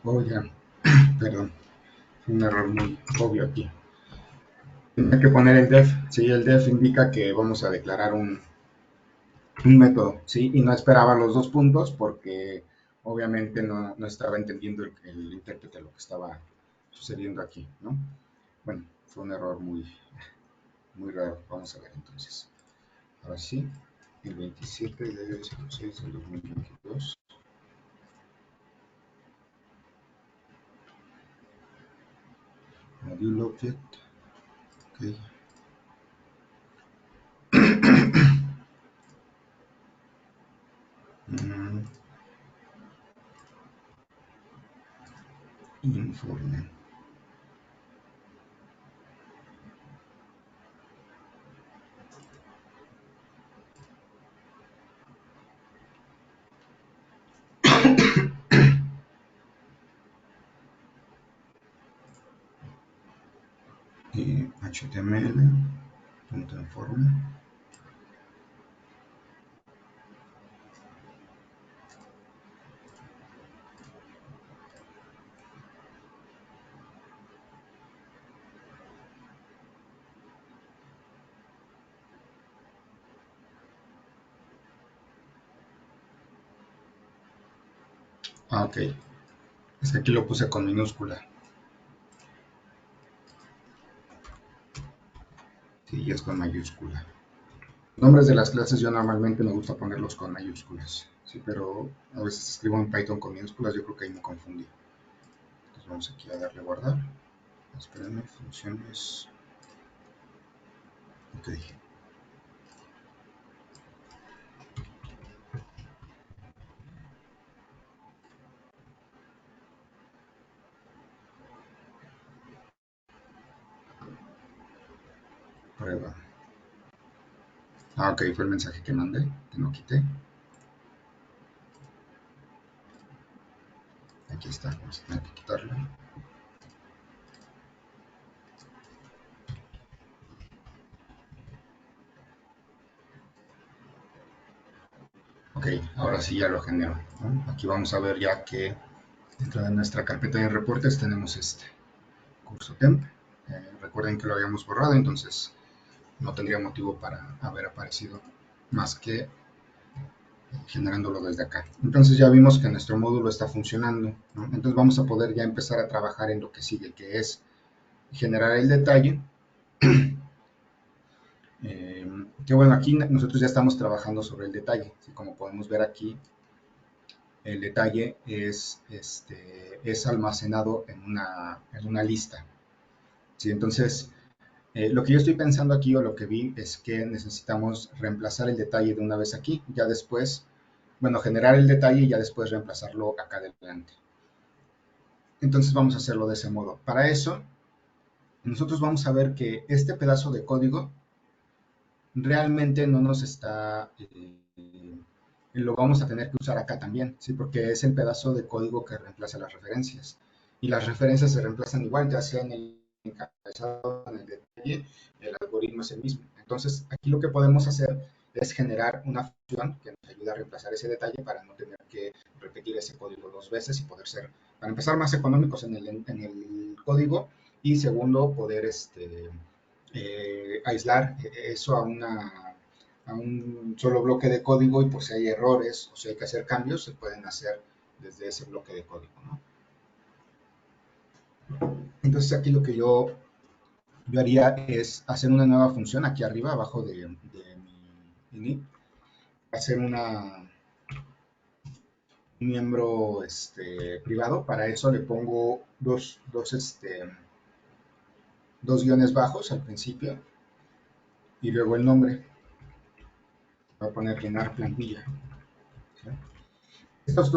Oh, ya, perdón, fue un error muy obvio aquí. Hay que poner el def. Sí, el def indica que vamos a declarar un método, ¿sí? Y no esperaba los dos puntos porque obviamente no estaba entendiendo el intérprete lo que estaba sucediendo aquí, ¿no? Bueno, fue un error muy raro. Vamos a ver entonces. Ahora sí, el 27 de 06 del 2022. Module object. Ok. Mm, informe. Y HTML. Punto informe. Ah, ok. Es que aquí lo puse con minúscula. Sí, es con mayúscula. Nombres de las clases yo normalmente me gusta ponerlos con mayúsculas, sí, pero a veces escribo en Python con minúsculas, yo creo que ahí me confundí. Entonces vamos aquí a darle guardar. Espérenme, funciones. Ok, prueba. Ah, ok, fue el mensaje que mandé, que no quité. Aquí está, vamos a tener que quitarlo. Ok, ahora sí ya lo genero, ¿no? Aquí vamos a ver ya que dentro de nuestra carpeta de reportes tenemos este curso temp. Recuerden que lo habíamos borrado, entonces no tendría motivo para haber aparecido más que generándolo desde acá. Entonces ya vimos que nuestro módulo está funcionando, ¿no? Entonces vamos a poder ya empezar a trabajar en lo que sigue, que es generar el detalle. Que bueno, aquí nosotros ya estamos trabajando sobre el detalle. ¿Sí? Como podemos ver aquí, el detalle es almacenado en una lista. ¿Sí? Entonces, lo que yo estoy pensando aquí o lo que vi es que necesitamos reemplazar el detalle de una vez aquí, ya después, bueno, generar el detalle y ya después reemplazarlo acá adelante. Entonces vamos a hacerlo de ese modo. Para eso, nosotros vamos a ver que este pedazo de código realmente no nos está, lo vamos a tener que usar acá también, ¿sí? Porque es el pedazo de código que reemplaza las referencias. Y las referencias se reemplazan igual, ya sea en el encabezado, en el detalle, el algoritmo es el mismo. Entonces, aquí lo que podemos hacer es generar una función que nos ayude a reemplazar ese detalle para no tener que repetir ese código dos veces y poder ser, para empezar, más económicos en el código y segundo, poder aislar eso a un solo bloque de código y pues si hay errores o si hay que hacer cambios, se pueden hacer desde ese bloque de código, ¿no? Entonces aquí lo que yo haría es hacer una nueva función aquí arriba, abajo de mi init, hacer un miembro privado. Para eso le pongo dos guiones bajos al principio y luego el nombre. Voy a poner llenar plantilla. ¿Sí? Estos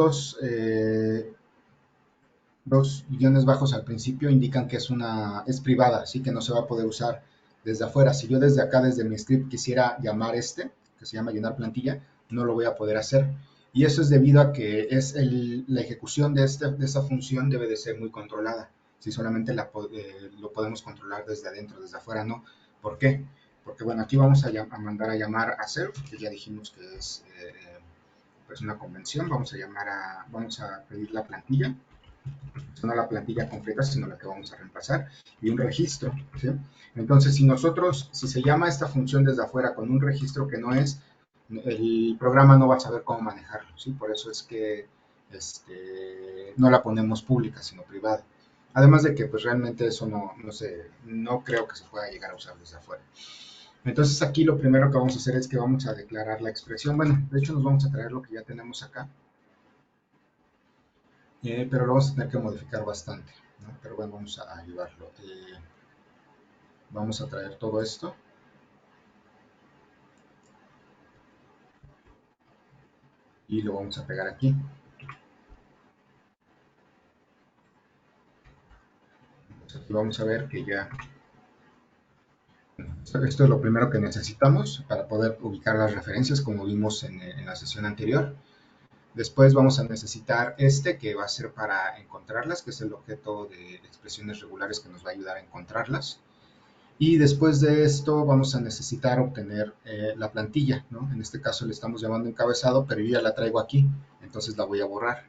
dos guiones bajos al principio indican que es privada, así que no se va a poder usar desde afuera. Si yo desde acá, desde mi script, quisiera llamar que se llama llenar plantilla, no lo voy a poder hacer. Y eso es debido a que la ejecución de esta función debe de ser muy controlada. Si solamente lo podemos controlar desde adentro, desde afuera no. ¿Por qué? Porque bueno, aquí vamos a mandar a llamar a serve, que ya dijimos que es pues una convención. Vamos a pedir la plantilla. no la plantilla completa, sino la que vamos a reemplazar, y un registro, ¿sí? Entonces, si se llama esta función desde afuera con un registro que no es, el programa no va a saber cómo manejarlo, ¿sí? Por eso es que no la ponemos pública, sino privada. Además de que, pues realmente eso no creo que se pueda llegar a usar desde afuera. Entonces aquí lo primero que vamos a hacer es que vamos a declarar la expresión. Bueno, de hecho nos vamos a traer lo que ya tenemos acá, pero lo vamos a tener que modificar bastante, ¿no? Pero bueno, vamos a ayudarlo. Vamos a traer todo esto. Y lo vamos a pegar aquí. Entonces aquí vamos a ver que ya... Esto es lo primero que necesitamos para poder ubicar las referencias, como vimos en la sesión anterior. Después vamos a necesitar que va a ser para encontrarlas, que es el objeto de expresiones regulares que nos va a ayudar a encontrarlas. Y después de esto vamos a necesitar obtener la plantilla, ¿no? En este caso le estamos llamando encabezado, pero yo ya la traigo aquí, entonces la voy a borrar.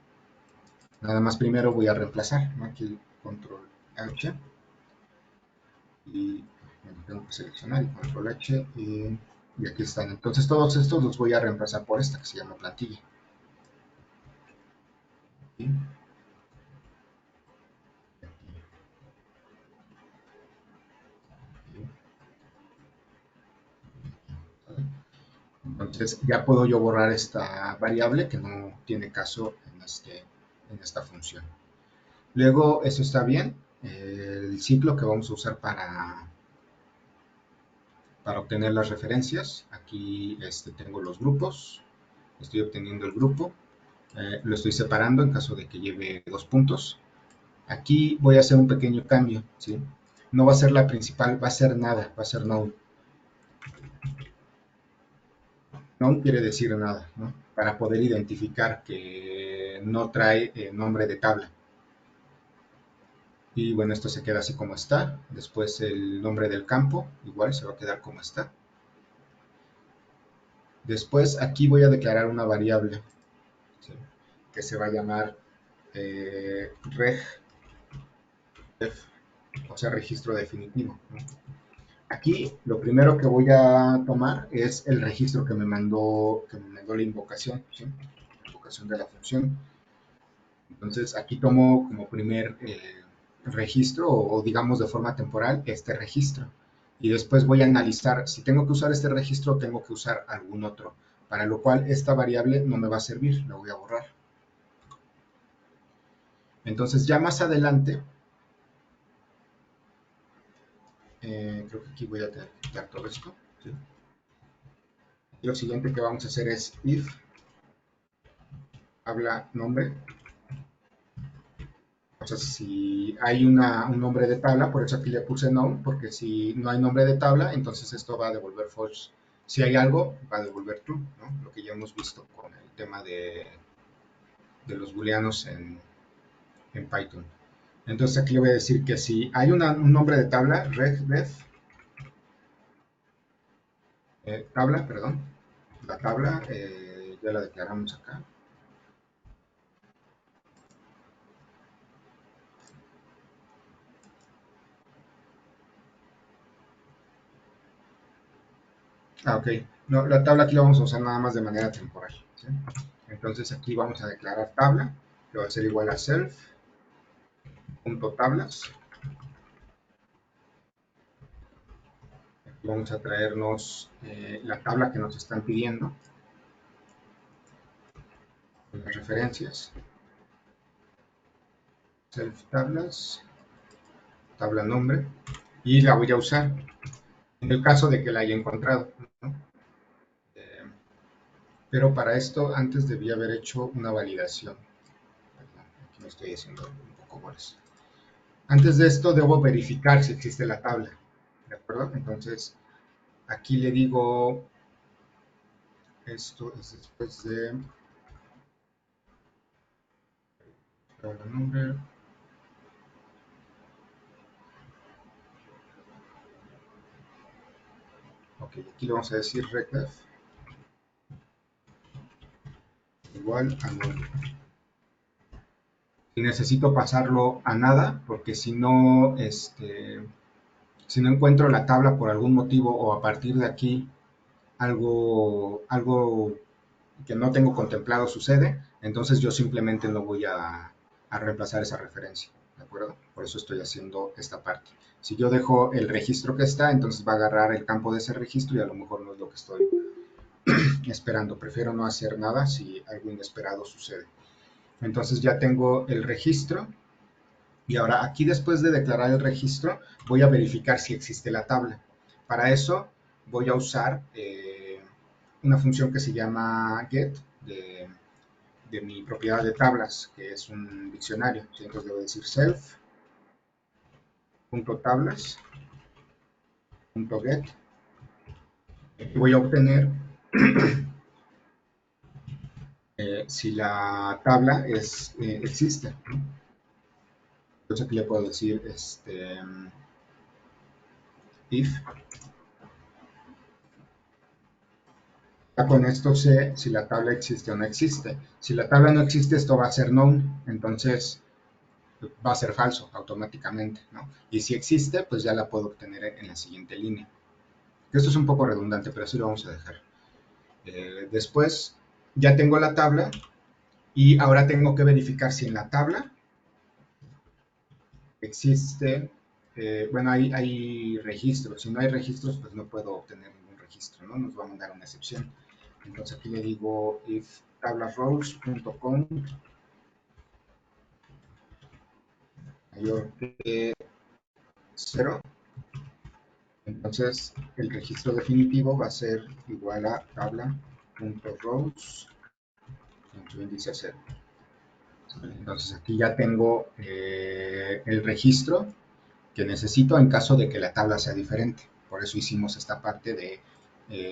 Nada más primero voy a reemplazar, ¿no? Aquí control H y tengo que seleccionar y control H y aquí están. Entonces todos estos los voy a reemplazar por esta que se llama plantilla. ¿Sí? Entonces ya puedo yo borrar esta variable que no tiene caso en esta función. Luego, eso está bien. El ciclo que vamos a usar para obtener las referencias. Aquí tengo los grupos. Estoy obteniendo el grupo. Lo estoy separando en caso de que lleve 2 puntos. Aquí voy a hacer un pequeño cambio, ¿sí? No va a ser la principal, va a ser nada, va a ser null. Null quiere decir nada, ¿no? Para poder identificar que no trae nombre de tabla. Y bueno, esto se queda así como está. Después el nombre del campo, igual se va a quedar como está. Después aquí voy a declarar una variable, ¿sí? Que se va a llamar reg, o sea, registro definitivo, ¿no? Aquí lo primero que voy a tomar es el registro que me mandó la invocación, ¿sí? La invocación de la función. Entonces aquí tomo como primer registro o digamos de forma temporal este registro. Y después voy a analizar si tengo que usar este registro o tengo que usar algún otro, para lo cual esta variable no me va a servir, la voy a borrar. Entonces ya más adelante, creo que aquí voy a tener que quitar todo esto, ¿sí? Y lo siguiente que vamos a hacer es if habla nombre. O sea, si hay un nombre de tabla, por eso aquí le puse no, porque si no hay nombre de tabla, entonces esto va a devolver false. Si hay algo, va a devolver true, ¿no? Lo que ya hemos visto con el tema de los booleanos en Python. Entonces aquí le voy a decir que si hay un nombre de tabla, ref, tabla, perdón, la tabla ya la declaramos acá. Ok. No, la tabla aquí la vamos a usar nada más de manera temporal, ¿sí? Entonces aquí vamos a declarar tabla, que va a ser igual a self.tablas. Aquí vamos a traernos la tabla que nos están pidiendo, las referencias, self tablas, tabla nombre, y la voy a usar en el caso de que la haya encontrado, ¿no? Pero para esto antes debía haber hecho una validación. Perdón, aquí me estoy haciendo un poco bolas. Antes de esto debo verificar si existe la tabla, ¿de acuerdo? Entonces aquí le digo, esto es después de tabla nombre. Ok, aquí le vamos a decir recdef igual a null. y necesito pasarlo a nada, porque si no, si no encuentro la tabla por algún motivo o a partir de aquí algo que no tengo contemplado sucede, entonces yo simplemente no voy a reemplazar esa referencia, ¿de acuerdo? Por eso estoy haciendo esta parte. Si yo dejo el registro que está, entonces va a agarrar el campo de ese registro y a lo mejor no es lo que estoy esperando. Prefiero no hacer nada si algo inesperado sucede. Entonces ya tengo el registro y ahora aquí, después de declarar el registro, voy a verificar si existe la tabla. Para eso voy a usar una función que se llama get de mi propiedad de tablas, que es un diccionario. Entonces debo decir self.tablas.get y voy a obtener si la tabla existe. Entonces aquí le puedo decir if. Ya con esto sé si la tabla existe o no existe. Si la tabla no existe, esto va a ser known, entonces va a ser falso automáticamente, ¿no? Y si existe, pues ya la puedo obtener en la siguiente línea. Esto es un poco redundante, pero así lo vamos a dejar. Después ya tengo la tabla y ahora tengo que verificar si en la tabla existe, bueno, hay registros. Si no hay registros, pues no puedo obtener ningún registro, ¿no? Nos va a mandar una excepción. Entonces aquí le digo if tablasrows.com mayor que 0. Entonces el registro definitivo va a ser igual a tabla.rows índice 0. Entonces aquí ya tengo el registro que necesito en caso de que la tabla sea diferente. Por eso hicimos esta parte de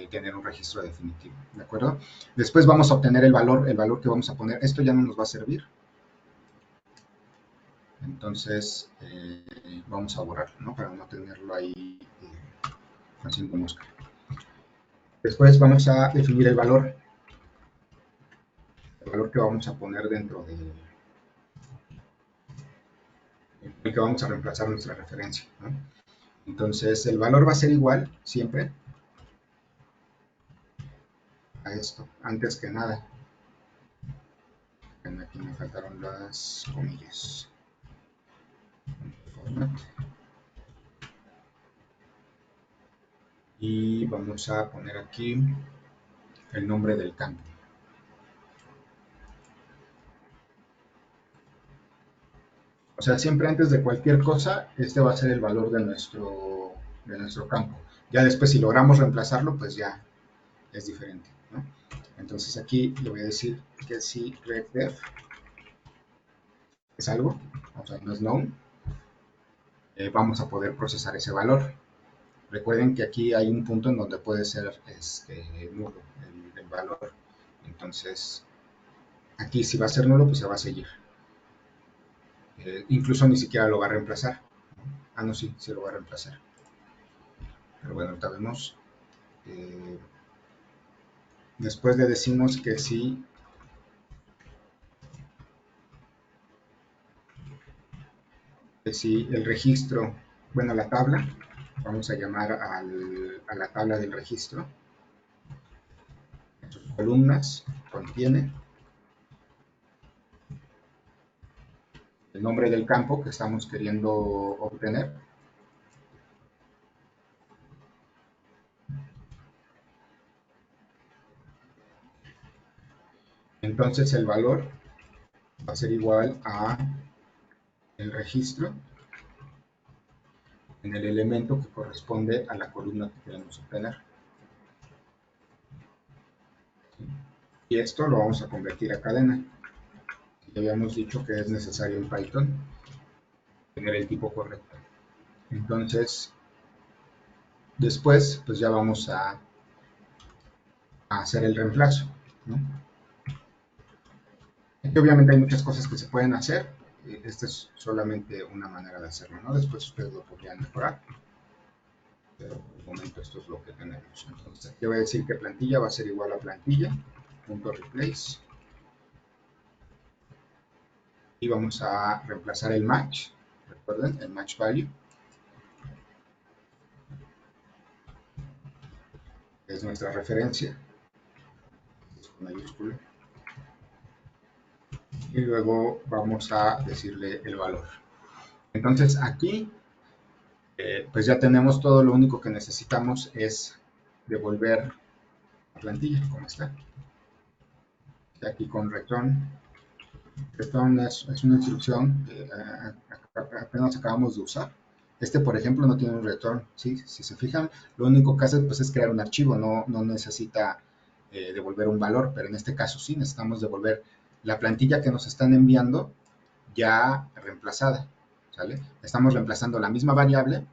tener un registro definitivo, ¿de acuerdo? Después vamos a obtener el valor que vamos a poner. Esto ya no nos va a servir. Entonces vamos a borrarlo, ¿no? Para no tenerlo ahí haciendo mosca. Después vamos a definir el valor que vamos a poner dentro de el que vamos a reemplazar nuestra referencia, ¿no? Entonces el valor va a ser igual siempre a esto, antes que nada. Aquí me faltaron las comillas. Y vamos a poner aquí el nombre del campo. O sea, siempre antes de cualquier cosa, este va a ser el valor de nuestro campo. Ya después, si logramos reemplazarlo, pues ya es diferente, ¿no? Entonces aquí le voy a decir que si reddef es algo, o sea, no es known, vamos a poder procesar ese valor. Recuerden que aquí hay un punto en donde puede ser nulo el valor. Entonces, aquí si va a ser nulo, pues se va a seguir. Incluso ni siquiera lo va a reemplazar. Ah, no, sí, sí lo va a reemplazar. Pero bueno, ahorita vemos. Después le decimos que si el registro, bueno, la tabla, vamos a llamar a la tabla del registro. En sus columnas contiene el nombre del campo que estamos queriendo obtener. Entonces el valor va a ser igual a el registro en el elemento que corresponde a la columna que queremos obtener. Y esto lo vamos a convertir a cadena. Ya habíamos dicho que es necesario en Python tener el tipo correcto. Entonces, después, pues ya vamos a hacer el reemplazo, ¿no? Aquí obviamente hay muchas cosas que se pueden hacer. Esta es solamente una manera de hacerlo, ¿no? Después ustedes lo podrían mejorar. Pero por el momento esto es lo que tenemos. Entonces aquí voy a decir que plantilla va a ser igual a plantilla.replace. Y vamos a reemplazar el match, recuerden, el match value, que es nuestra referencia, con mayúscula. Y luego vamos a decirle el valor. Entonces aquí, pues ya tenemos todo, lo único que necesitamos es devolver la plantilla como está. Aquí con return. Return es una instrucción que apenas acabamos de usar. Este, por ejemplo, no tiene un return, ¿sí? Si se fijan, lo único que hace pues, es crear un archivo, no necesita devolver un valor, pero en este caso sí necesitamos devolver la plantilla que nos están enviando ya reemplazada, ¿sale? Estamos reemplazando la misma variable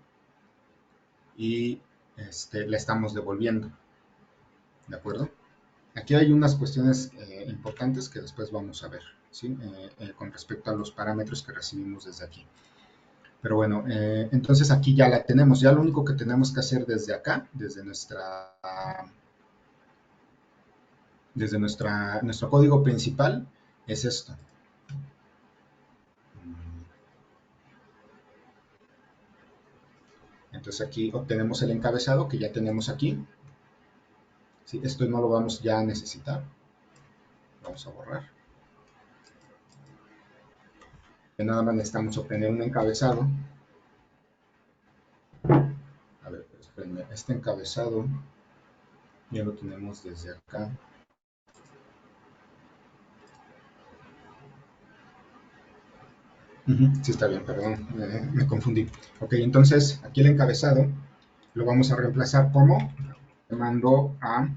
y la estamos devolviendo, ¿de acuerdo? Aquí hay unas cuestiones importantes que después vamos a ver, ¿sí? Con respecto a los parámetros que recibimos desde aquí. Pero bueno, entonces aquí ya la tenemos. Ya lo único que tenemos que hacer desde acá, desde nuestro código principal, es esto. Entonces aquí obtenemos el encabezado que ya tenemos aquí. ¿Sí? Esto no lo vamos ya a necesitar. Vamos a borrar. Que nada más necesitamos obtener un encabezado. A ver, espérenme, este encabezado ya lo tenemos desde acá. Sí, está bien, perdón, me confundí. Ok, entonces aquí el encabezado lo vamos a reemplazar como mando a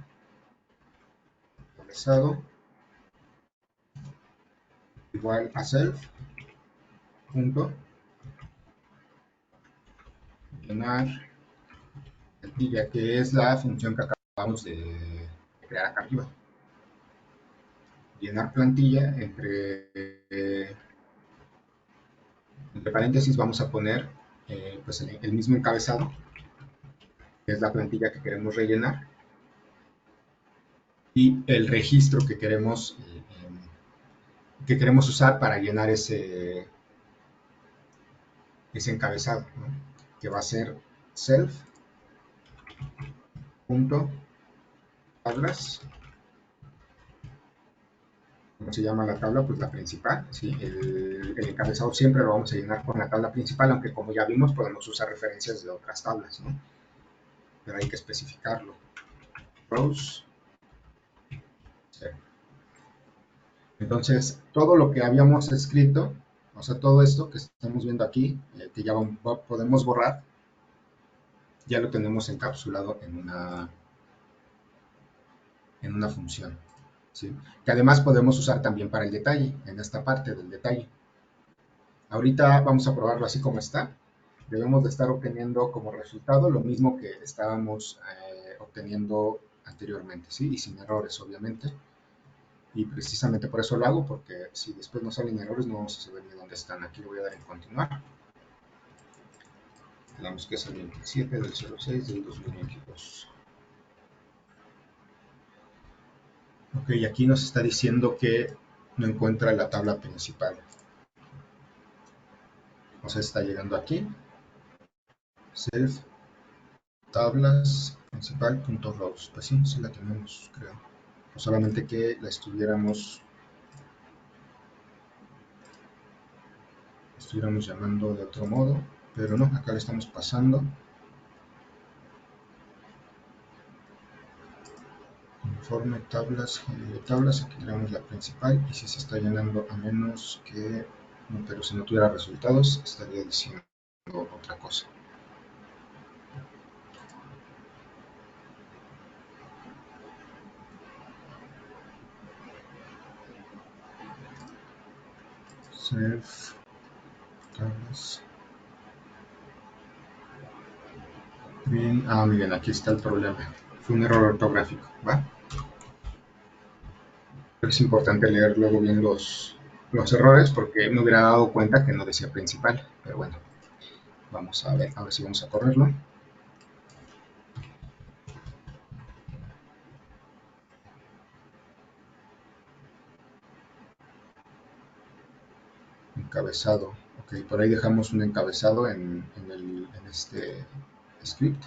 encabezado igual a self punto llenar plantilla, que es la función que acabamos de crear acá arriba. Llenar plantilla entre paréntesis vamos a poner pues el mismo encabezado, que es la plantilla que queremos rellenar, y el registro que queremos usar para llenar ese encabezado, ¿no? Que va a ser self.tablas. ¿Cómo se llama la tabla? Pues la principal, ¿sí? El encabezado siempre lo vamos a llenar con la tabla principal, aunque como ya vimos podemos usar referencias de otras tablas, ¿no? Pero hay que especificarlo. Rows. Entonces, todo lo que habíamos escrito, o sea, todo esto que estamos viendo aquí, que ya podemos borrar, ya lo tenemos encapsulado en una función, ¿sí? Que además podemos usar también para el detalle, en esta parte del detalle. Ahorita vamos a probarlo así como está. Debemos de estar obteniendo como resultado lo mismo que estábamos obteniendo anteriormente, ¿sí? Y sin errores, obviamente. Y precisamente por eso lo hago, porque si después no salen errores no vamos a saber ni dónde están. Aquí le voy a dar en continuar. Le damos que es el 27 del 06 del 2022. Ok, aquí nos está diciendo que no encuentra la tabla principal. O sea, está llegando aquí. Self tablas principal.rows. Pues sí, sí la tenemos, creo. O solamente que la estuviéramos llamando de otro modo, pero no, acá le estamos pasando. Informe tablas, aquí tenemos la principal, y si se está llenando a menos que, pero si no tuviera resultados, estaría diciendo otra cosa. Self tablas. Bien, miren, aquí está el problema. Fue un error ortográfico, ¿va? Es importante leer luego bien los errores porque me hubiera dado cuenta que no decía principal, pero bueno, vamos a ver si vamos a correrlo. encabezado. Ok, por ahí dejamos un encabezado en este script.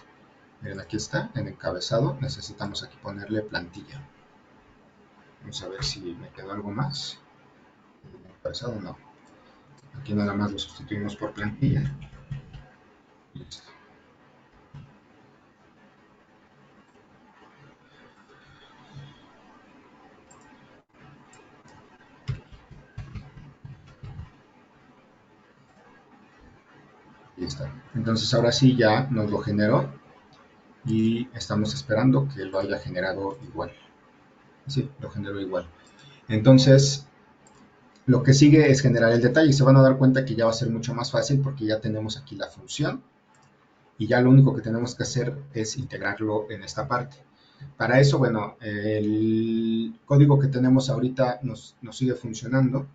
Miren, aquí está, en encabezado. Necesitamos aquí ponerle plantilla. Vamos a ver si me quedó algo más. Encabezado no. Aquí nada más lo sustituimos por plantilla. Listo. Ahí está. Entonces ahora sí ya nos lo generó y estamos esperando que lo haya generado igual. Sí, lo generó igual. Entonces, lo que sigue es generar el detalle y se van a dar cuenta que ya va a ser mucho más fácil porque ya tenemos aquí la función y ya lo único que tenemos que hacer es integrarlo en esta parte. Para eso, bueno, el código que tenemos ahorita nos sigue funcionando.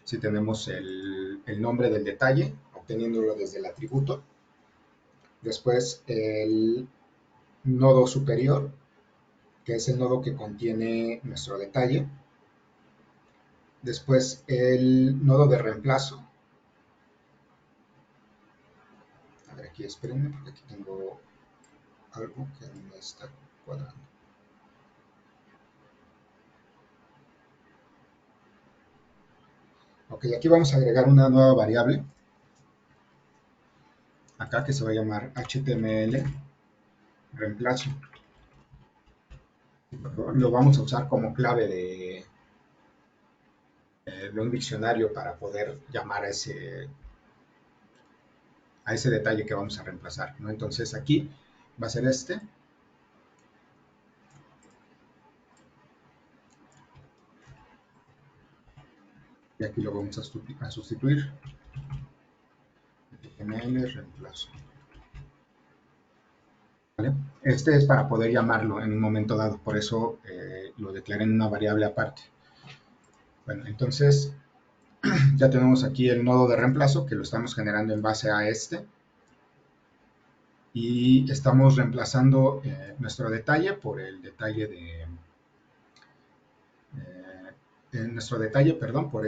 Si tenemos el nombre del detalle, obteniéndolo desde el atributo. Después el nodo superior, que es el nodo que contiene nuestro detalle. Después el nodo de reemplazo. A ver, aquí espérenme, porque aquí tengo algo que no me está cuadrando. Ok, aquí vamos a agregar una nueva variable. Acá que se va a llamar HTML reemplazo. Lo vamos a usar como clave de un diccionario para poder llamar a ese detalle que vamos a reemplazar, ¿no? Entonces aquí va a ser este. Y aquí lo vamos a sustituir. HTML reemplazo. ¿Vale? Este es para poder llamarlo en un momento dado, por eso lo declaré en una variable aparte. Bueno, entonces ya tenemos aquí el nodo de reemplazo que lo estamos generando en base a este. Y estamos reemplazando nuestro detalle por el detalle de nuestro detalle, perdón, por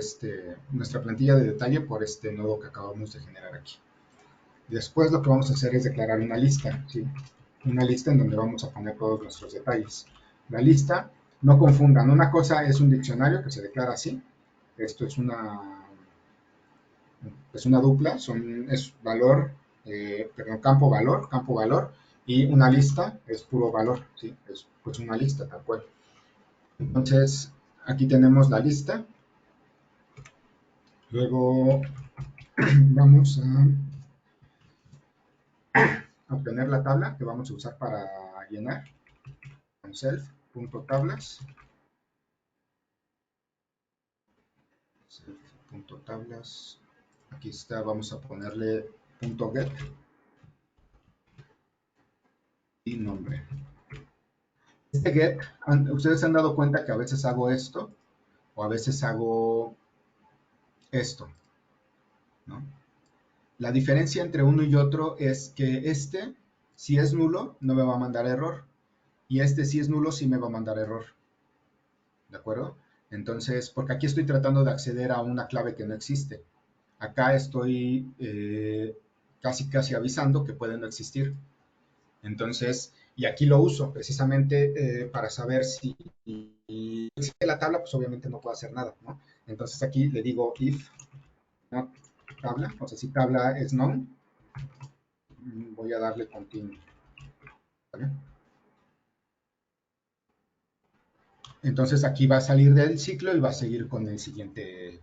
nuestra plantilla de detalle por este nodo que acabamos de generar aquí. Después lo que vamos a hacer es declarar una lista, ¿sí? Una lista en donde vamos a poner todos nuestros detalles. La lista, no confundan, una cosa es un diccionario que se declara así, esto es una dupla, es valor, perdón, campo valor, y una lista es puro valor, ¿sí? Es pues una lista tal cual. Entonces, aquí tenemos la lista. Luego vamos a obtener la tabla que vamos a usar para llenar con self.tablas. Self.tablas. Aquí está, vamos a ponerle .get y nombre. Este get, ustedes se han dado cuenta que a veces hago esto o a veces hago esto, ¿no? La diferencia entre uno y otro es que si es nulo, no me va a mandar error. Y si es nulo, sí me va a mandar error. ¿De acuerdo? Entonces, porque aquí estoy tratando de acceder a una clave que no existe. Acá estoy casi avisando que puede no existir. Entonces, y aquí lo uso precisamente para saber si existe la tabla, pues obviamente no puedo hacer nada, ¿no? Entonces aquí le digo if not tabla, o sea, si tabla es known, voy a darle continue, ¿vale? Entonces aquí va a salir del ciclo y va a seguir con el siguiente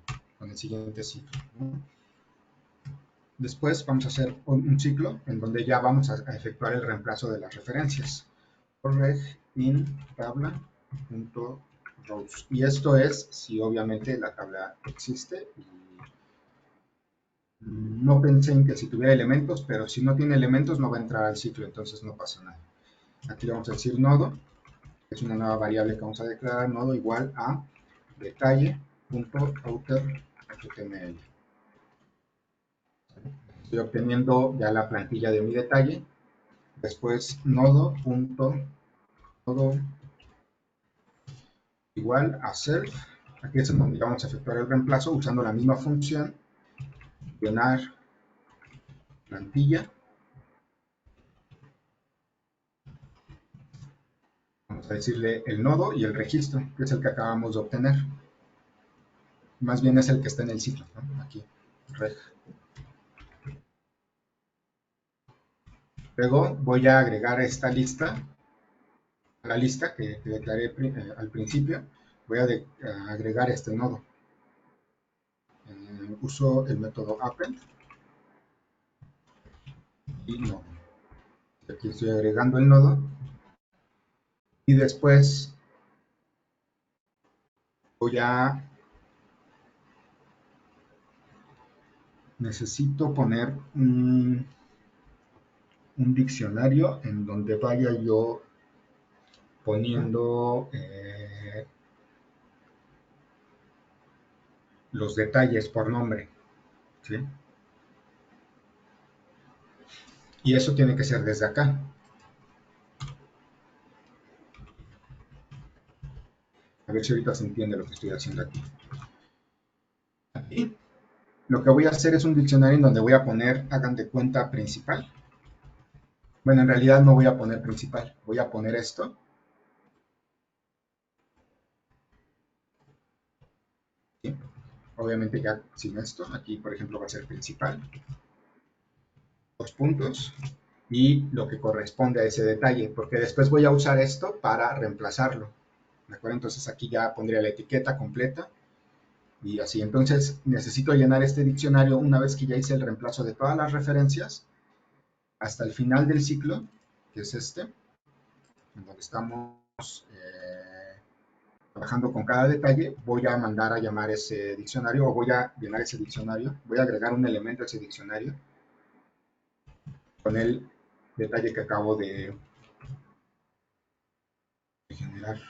ciclo, ¿no? Después vamos a hacer un ciclo en donde ya vamos a efectuar el reemplazo de las referencias. Reg in tabla.rows. Y esto es si obviamente la tabla existe. No pensé en que si tuviera elementos, pero si no tiene elementos no va a entrar al ciclo, entonces no pasa nada. Aquí le vamos a decir nodo, que es una nueva variable que vamos a declarar, nodo igual a detalle.outer.html. Estoy obteniendo ya la plantilla de mi detalle. Después nodo igual a self. Aquí es donde vamos a efectuar el reemplazo usando la misma función llenar plantilla. Vamos a decirle el nodo y el registro, que es el que acabamos de obtener. Más bien es el que está en el ciclo, ¿no? Aquí, reg. Luego voy a agregar esta lista, a la lista que declaré al principio. Voy a agregar este nodo. Uso el método append y nodo. Aquí estoy agregando el nodo. Y después voy a... Necesito poner un diccionario en donde vaya yo poniendo los detalles por nombre, ¿sí? Y eso tiene que ser desde acá. A ver si ahorita se entiende lo que estoy haciendo aquí. Aquí lo que voy a hacer es un diccionario en donde voy a poner, hagan de cuenta, principal. Bueno, en realidad no voy a poner principal, voy a poner esto. ¿Sí? Obviamente ya sin esto, aquí por ejemplo va a ser principal. Dos puntos. Y lo que corresponde a ese detalle, porque después voy a usar esto para reemplazarlo. ¿De acuerdo? Entonces aquí ya pondría la etiqueta completa y así. Entonces necesito llenar este diccionario una vez que ya hice el reemplazo de todas las referencias hasta el final del ciclo, que es este, en donde estamos trabajando con cada detalle. Voy a mandar a llamar ese diccionario o voy a llenar ese diccionario. Voy a agregar un elemento a ese diccionario con el detalle que acabo de generar.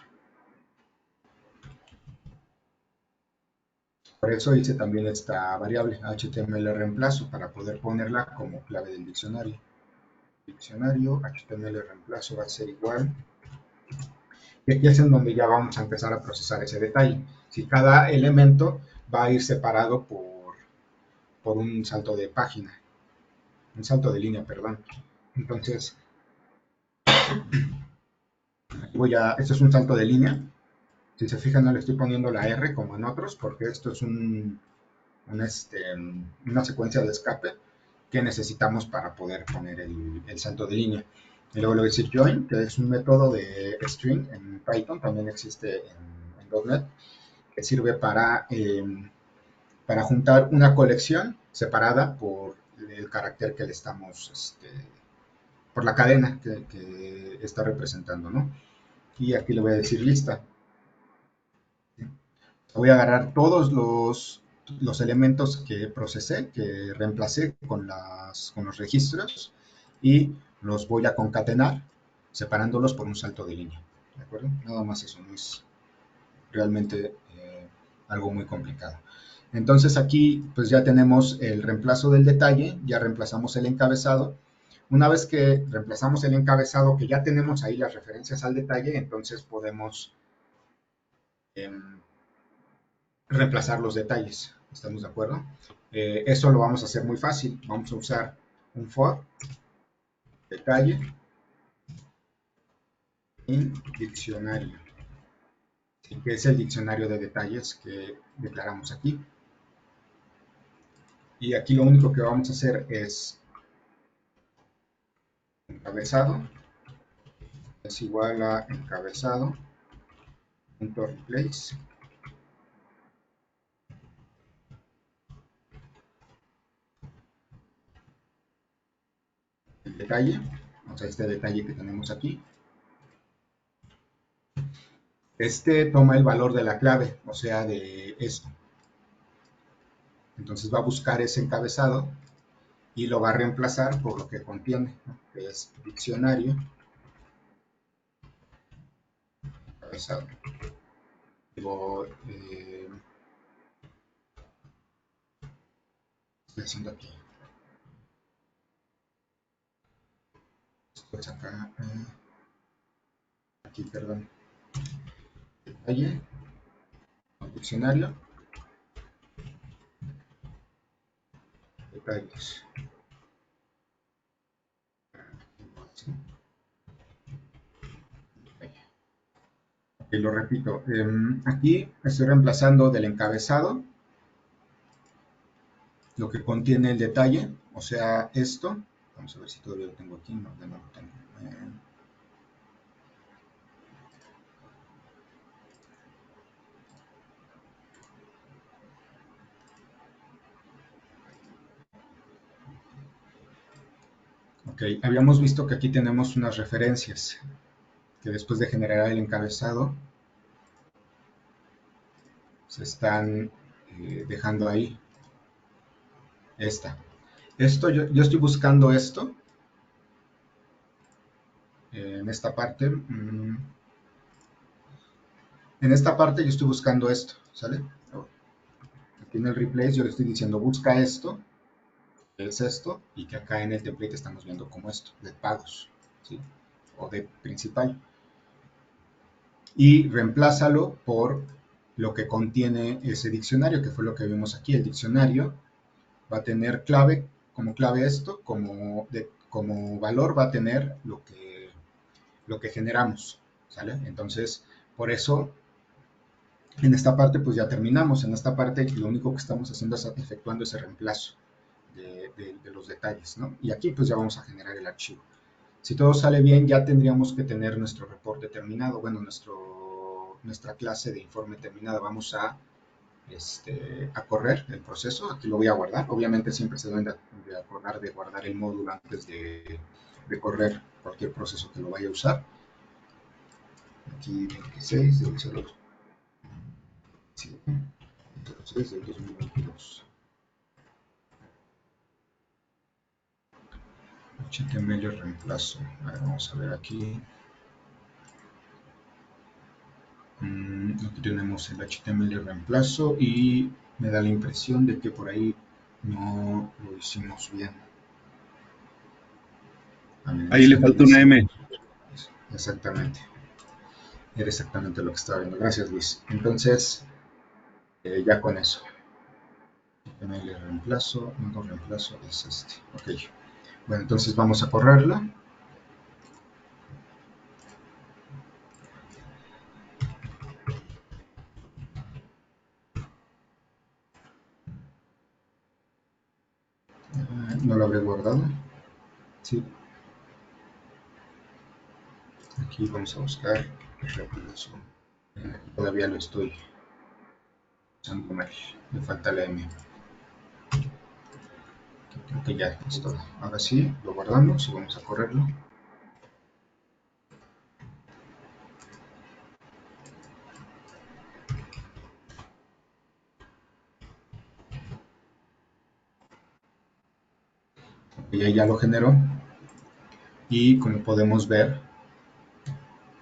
Por eso hice también esta variable HTML reemplazo para poder ponerla como clave del diccionario. Diccionario HTML reemplazo va a ser igual. Y aquí es en donde ya vamos a empezar a procesar ese detalle. Si cada elemento va a ir separado por un salto de página, un salto de línea, perdón. Entonces, esto es un salto de línea. Si se fijan, no le estoy poniendo la R como en otros, porque esto es una secuencia de escape que necesitamos para poder poner el salto de línea. Y luego le voy a decir join, que es un método de string en Python, también existe en .NET, que sirve para juntar una colección separada por el carácter que le estamos, por la cadena que está representando, ¿no? Y aquí le voy a decir lista. Voy a agarrar todos los elementos que procesé, que reemplacé con los registros y los voy a concatenar separándolos por un salto de línea. ¿De acuerdo? Nada más eso, no es realmente algo muy complicado. Entonces aquí pues ya tenemos el reemplazo del detalle, ya reemplazamos el encabezado. Una vez que reemplazamos el encabezado, que ya tenemos ahí las referencias al detalle, entonces podemos reemplazar los detalles. ¿Estamos de acuerdo? Eso lo vamos a hacer muy fácil. Vamos a usar un for detalle in diccionario, que es el diccionario de detalles que declaramos aquí. Y aquí lo único que vamos a hacer es encabezado es igual a encabezado.replace el detalle, o sea, este detalle que tenemos aquí. Este toma el valor de la clave, o sea, de esto. Entonces va a buscar ese encabezado y lo va a reemplazar por lo que contiene, ¿no? Que es diccionario encabezado. Luego, estoy haciendo aquí. Después acá, aquí, perdón. Detalle, diccionario. detalles. ¿Sí? Y lo repito, aquí estoy reemplazando del encabezado lo que contiene el detalle, o sea, esto. Vamos a ver si todavía lo tengo aquí. No, ya no lo tengo. Ok, habíamos visto que aquí tenemos unas referencias que después de generar el encabezado se están dejando ahí. Esto yo estoy buscando esto en esta parte. En esta parte yo estoy buscando esto, ¿sale? Aquí en el replace yo le estoy diciendo busca esto, que es esto, y que acá en el template estamos viendo como esto, de pagos, ¿sí? O de principal. Y reemplázalo por lo que contiene ese diccionario, que fue lo que vimos aquí. El diccionario va a tener como clave esto, como valor va a tener lo que generamos, ¿sale? Entonces, por eso, en esta parte pues ya terminamos. En esta parte lo único que estamos haciendo es efectuando ese reemplazo de los detalles, ¿no? Y aquí pues ya vamos a generar el archivo. Si todo sale bien, ya tendríamos que tener nuestro reporte terminado, bueno, nuestra clase de informe terminada. Vamos a correr el proceso. Aquí lo voy a guardar. Obviamente siempre se deben de acordar de guardar el módulo antes de correr cualquier proceso que lo vaya a usar. Aquí 26 del 06 del 2022. HTML reemplazo. A ver, vamos a ver aquí. Aquí tenemos el HTML reemplazo y me da la impresión de que por ahí no lo hicimos bien. Ahí le falta una M. Exactamente. Era exactamente lo que estaba viendo. Gracias, Luis. Entonces, ya con eso. HTML reemplazo, no reemplazo es este. Ok. Bueno, entonces vamos a correrla. No lo habré guardado. Sí. Aquí vamos a buscar reemplazo. Todavía lo estoy usando mal. Me falta la M. Creo que ya es todo. Ahora sí, lo guardamos y vamos a correrlo. Y ya lo generó. Y como podemos ver,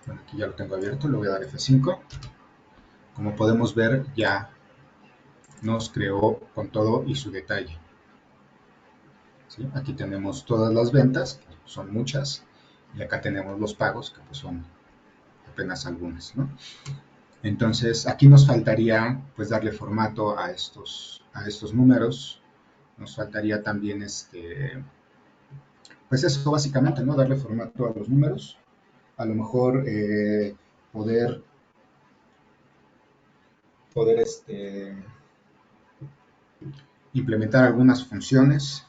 bueno, aquí ya lo tengo abierto, le voy a dar F5. Como podemos ver, ya nos creó con todo y su detalle. ¿Sí? Aquí tenemos todas las ventas, que son muchas, y acá tenemos los pagos, que pues son apenas algunas, ¿no? Entonces, aquí nos faltaría pues darle formato a estos números. Nos faltaría también pues eso básicamente, ¿no? Darle formato a los números. A lo mejor poder implementar algunas funciones,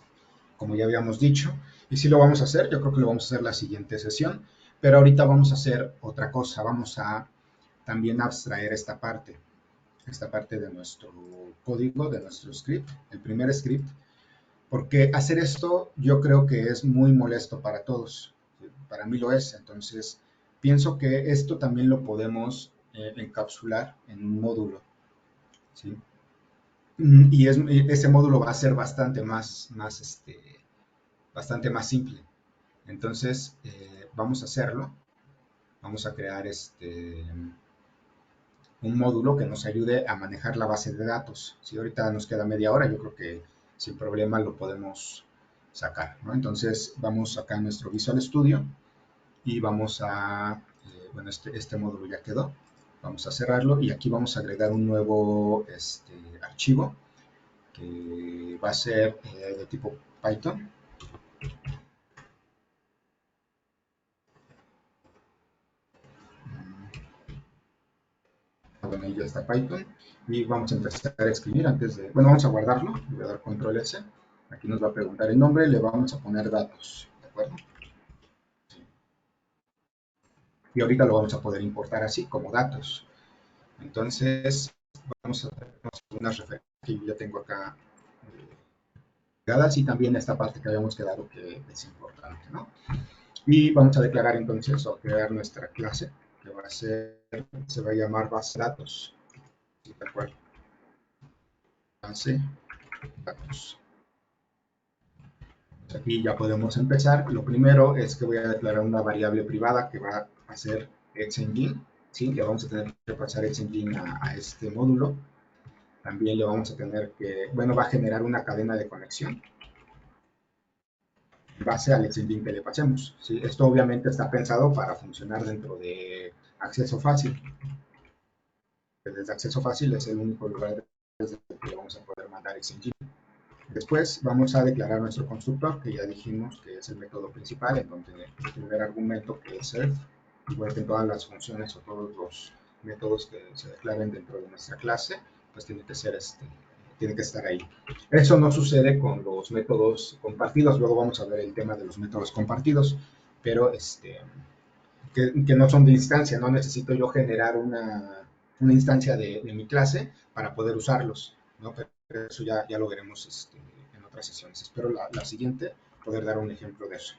como ya habíamos dicho, y si lo vamos a hacer, yo creo que lo vamos a hacer la siguiente sesión, pero ahorita vamos a hacer otra cosa, vamos a también abstraer esta parte de nuestro código, de nuestro script, el primer script, porque hacer esto yo creo que es muy molesto para todos, para mí lo es, entonces pienso que esto también lo podemos encapsular en un módulo, ¿sí? Y ese módulo va a ser bastante más simple. Entonces, vamos a hacerlo. Vamos a crear un módulo que nos ayude a manejar la base de datos. Si ahorita nos queda media hora, yo creo que sin problema lo podemos sacar, ¿no? Entonces, vamos acá a nuestro Visual Studio y vamos a, bueno, este módulo ya quedó. Vamos a cerrarlo y aquí vamos a agregar un nuevo archivo que va a ser de tipo Python. Bueno, ahí ya está Python y vamos a empezar a escribir antes de, bueno, vamos a guardarlo, voy a dar control S, aquí nos va a preguntar el nombre, le vamos a poner datos, ¿de acuerdo? Y ahorita lo vamos a poder importar así, como datos. Entonces, vamos a hacer unas referencias que yo ya tengo acá pegadas y también esta parte que habíamos quedado que es importante, ¿no? Y vamos a declarar entonces o crear nuestra clase que va a ser, se va a llamar base de datos, ¿de acuerdo? Base de datos. Aquí ya podemos empezar. Lo primero es que voy a declarar una variable privada que va a ser xEngine, ¿sí? Le vamos a tener que pasar xEngine a este módulo. También le vamos a tener que, bueno, va a generar una cadena de conexión en base al xEngine que le pasemos, ¿sí? Esto obviamente está pensado para funcionar dentro de acceso fácil. Desde acceso fácil es el único lugar desde el que le vamos a poder mandar xEngine. Después vamos a declarar nuestro constructor, que ya dijimos que es el método principal, en donde el primer argumento, que es self, igual que en todas las funciones o todos los métodos que se declaren dentro de nuestra clase, pues tiene que ser tiene que estar ahí. Eso no sucede con los métodos compartidos, luego vamos a ver el tema de los métodos compartidos, pero que no son de instancia, no necesito yo generar una instancia de mi clase para poder usarlos, ¿no? Pero eso ya lo veremos en otras sesiones. Espero la siguiente poder dar un ejemplo de eso.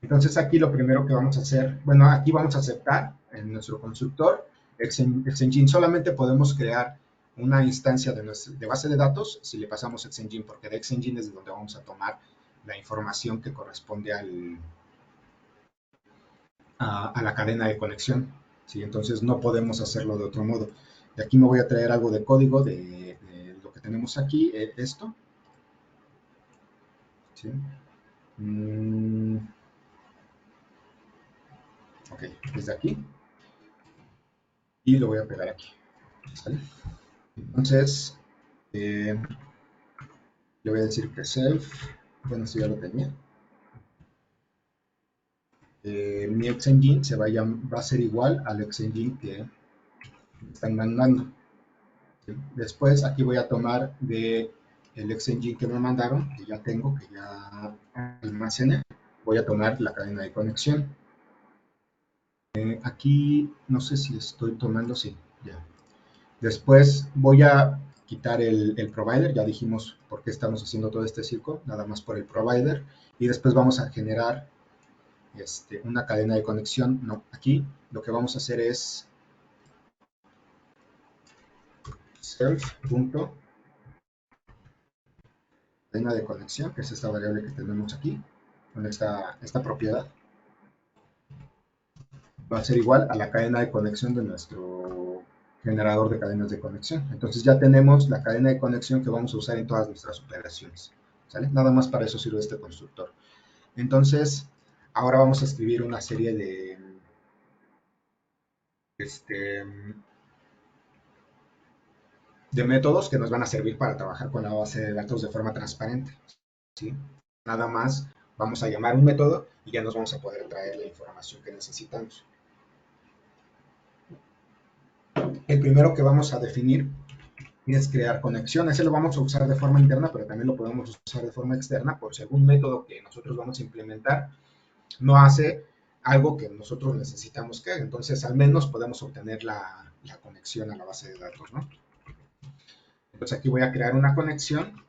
Entonces aquí lo primero que vamos a hacer, bueno, aquí vamos a aceptar en nuestro constructor xEngine. Solamente podemos crear una instancia de base de datos si le pasamos xEngine, porque de xEngine es de donde vamos a tomar la información que corresponde a la cadena de conexión, ¿sí? Entonces no podemos hacerlo de otro modo. Y aquí me voy a traer algo de código de lo que tenemos aquí, esto, ¿sí? Ok, desde aquí, y lo voy a pegar aquí, ¿sale? Entonces, le voy a decir que self, bueno, esto ya lo tenía. Mi xEngine va a ser igual al xEngine que me están mandando. ¿Sí? Después aquí voy a tomar el xEngine que me mandaron, que ya tengo, que ya almacené, voy a tomar la cadena de conexión. Aquí no sé si estoy tomando, sí, ya. Después voy a quitar el provider, ya dijimos por qué estamos haciendo todo este circo, nada más por el provider, y después vamos a generar una cadena de conexión. No, aquí lo que vamos a hacer es self.cadena de conexión, que es esta variable que tenemos aquí, con esta propiedad, va a ser igual a la cadena de conexión de nuestro generador de cadenas de conexión. Entonces ya tenemos la cadena de conexión que vamos a usar en todas nuestras operaciones, ¿sale? Nada más para eso sirve este constructor. Entonces, ahora vamos a escribir una serie de métodos que nos van a servir para trabajar con la base de datos de forma transparente, ¿sí? Nada más vamos a llamar un método y ya nos vamos a poder traer la información que necesitamos. El primero que vamos a definir es crear conexión. Ese lo vamos a usar de forma interna, pero también lo podemos usar de forma externa por si algún método que nosotros vamos a implementar no hace algo que nosotros necesitamos que, entonces al menos podemos obtener la conexión a la base de datos, ¿no? Entonces aquí voy a crear una conexión,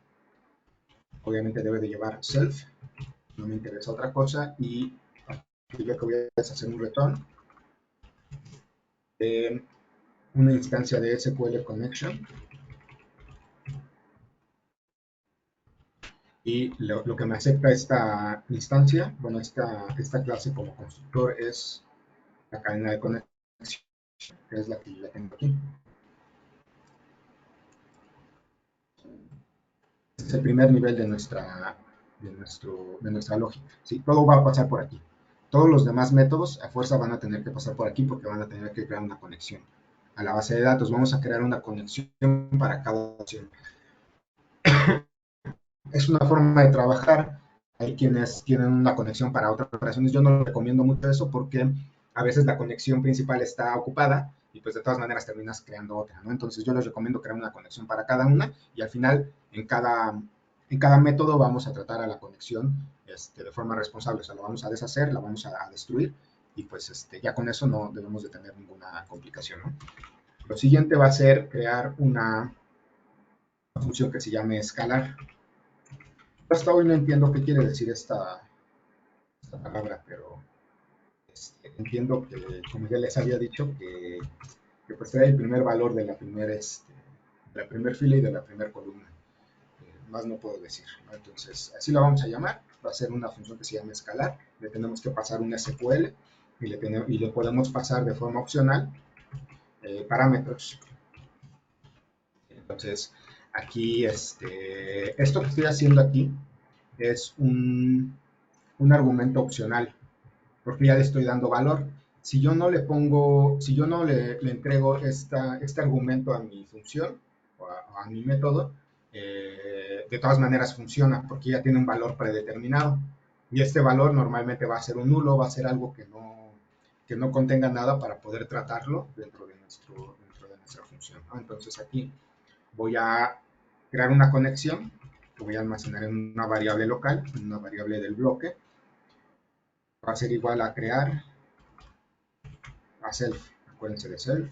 obviamente debe de llevar self, no me interesa otra cosa, y aquí lo que voy a hacer un return de una instancia de SQL Connection, y lo que me acepta esta instancia, bueno, esta clase como constructor es la cadena de conexión, que es la que ya tengo aquí. Este es el primer nivel de nuestra lógica, ¿sí? Todo va a pasar por aquí. Todos los demás métodos a fuerza van a tener que pasar por aquí porque van a tener que crear una conexión a la base de datos. Vamos a crear una conexión para cada opción. es una forma de trabajar. Hay quienes tienen una conexión para otras operaciones. Yo no recomiendo mucho eso porque a veces la conexión principal está ocupada y pues de todas maneras terminas creando otra, ¿no? Entonces yo les recomiendo crear una conexión para cada una y al final en cada método vamos a tratar a la conexión de forma responsable. O sea, la vamos a deshacer, la vamos a destruir y pues ya con eso no debemos de tener ninguna complicación, ¿no? Lo siguiente va a ser crear una función que se llame escalar. Hasta hoy no entiendo qué quiere decir esta palabra, pero entiendo que, como ya les había dicho, que pues trae el primer valor de la primera fila y de la primera columna. Más no puedo decir, ¿no? Entonces, así la vamos a llamar. Va a ser una función que se llama escalar. Le tenemos que pasar un SQL y le podemos pasar de forma opcional parámetros. Entonces, aquí, esto que estoy haciendo aquí es un argumento opcional, porque ya le estoy dando valor. Si yo no le entrego este argumento a mi función o a mi método, de todas maneras funciona, porque ya tiene un valor predeterminado. Y este valor normalmente va a ser un nulo, va a ser algo que no contenga nada para poder tratarlo dentro de nuestra función, ¿no? Entonces aquí voy a crear una conexión que voy a almacenar en una variable local, en una variable del bloque. Va a ser igual a crear a self. Acuérdense de self.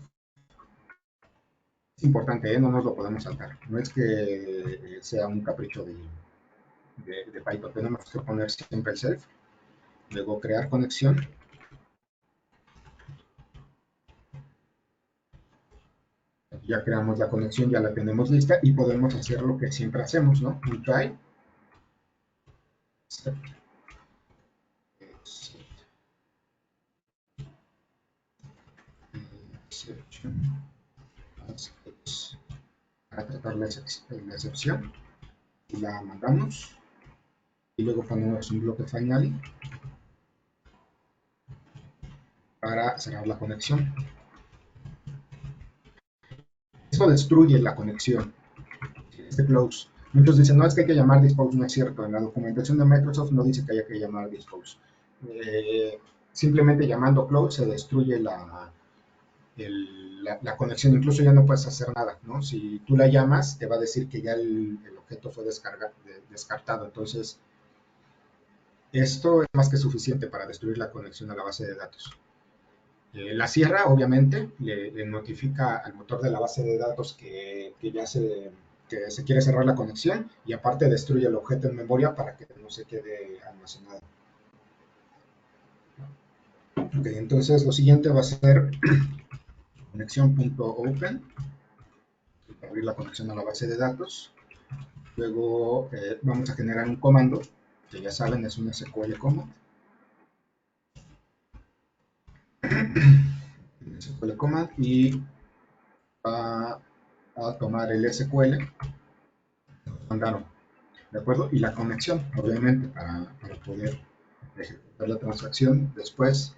Es importante, no nos lo podemos saltar. No es que sea un capricho de Python. Tenemos que poner siempre el self. Luego crear conexión. Ya creamos la conexión, ya la tenemos lista y podemos hacer lo que siempre hacemos, ¿no? Un try. Para tratar la excepción. Y la mandamos. Y luego ponemos un bloque final para cerrar la conexión. Esto destruye la conexión. Close. Muchos dicen, no, es que hay que llamar dispose. No es cierto. En la documentación de Microsoft no dice que haya que llamar dispose. Simplemente llamando close se destruye la conexión. Incluso ya no puedes hacer nada, ¿no? Si tú la llamas, te va a decir que ya el objeto fue descartado. Entonces, esto es más que suficiente para destruir la conexión a la base de datos. La cierra, obviamente, le notifica al motor de la base de datos que se quiere cerrar la conexión y aparte destruye el objeto en memoria para que no se quede almacenado. Ok, entonces lo siguiente va a ser conexión.open para abrir la conexión a la base de datos. Luego vamos a generar un comando que ya saben es un SQL command. SQL command y va a tomar el SQL mandaron, ¿de acuerdo? Y la conexión, obviamente, para poder ejecutar la transacción. Después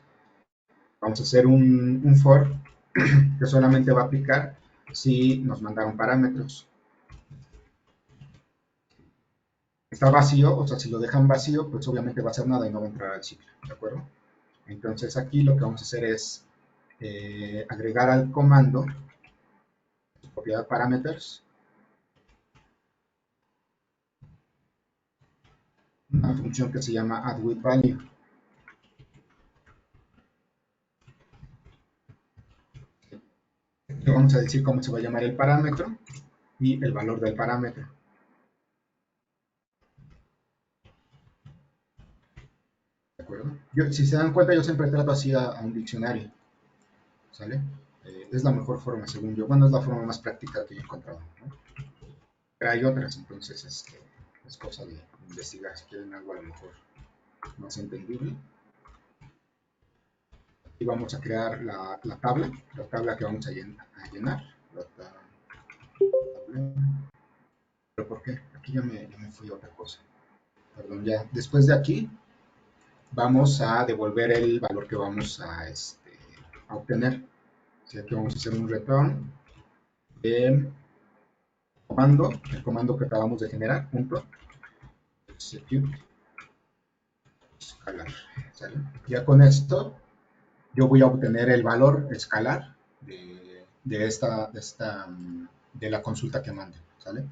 vamos a hacer un for que solamente va a aplicar si nos mandaron parámetros. Está vacío, o sea, si lo dejan vacío, pues obviamente va a hacer nada y no va a entrar al ciclo, ¿de acuerdo? Entonces aquí lo que vamos a hacer es agregar al comando propiedad parameters una función que se llama addWithValue. Le vamos a decir cómo se va a llamar el parámetro y el valor del parámetro. ¿De acuerdo? Si se dan cuenta, yo siempre trato así a un diccionario, ¿sale? Es la mejor forma, según yo. Bueno, es la forma más práctica que he encontrado, ¿no? Pero hay otras, entonces es cosa de investigar si quieren algo a lo mejor más entendible. Y vamos a crear la tabla que vamos a llenar. ¿Pero por qué? Aquí ya me fui a otra cosa. Perdón, ya. Después de aquí, vamos a devolver el valor que vamos a obtener. ¿Sí? Aquí vamos a hacer un return de comando, el comando que acabamos de generar, punto. execute escalar, ¿sale? Ya con esto yo voy a obtener el valor escalar de la consulta que mande, ¿sale?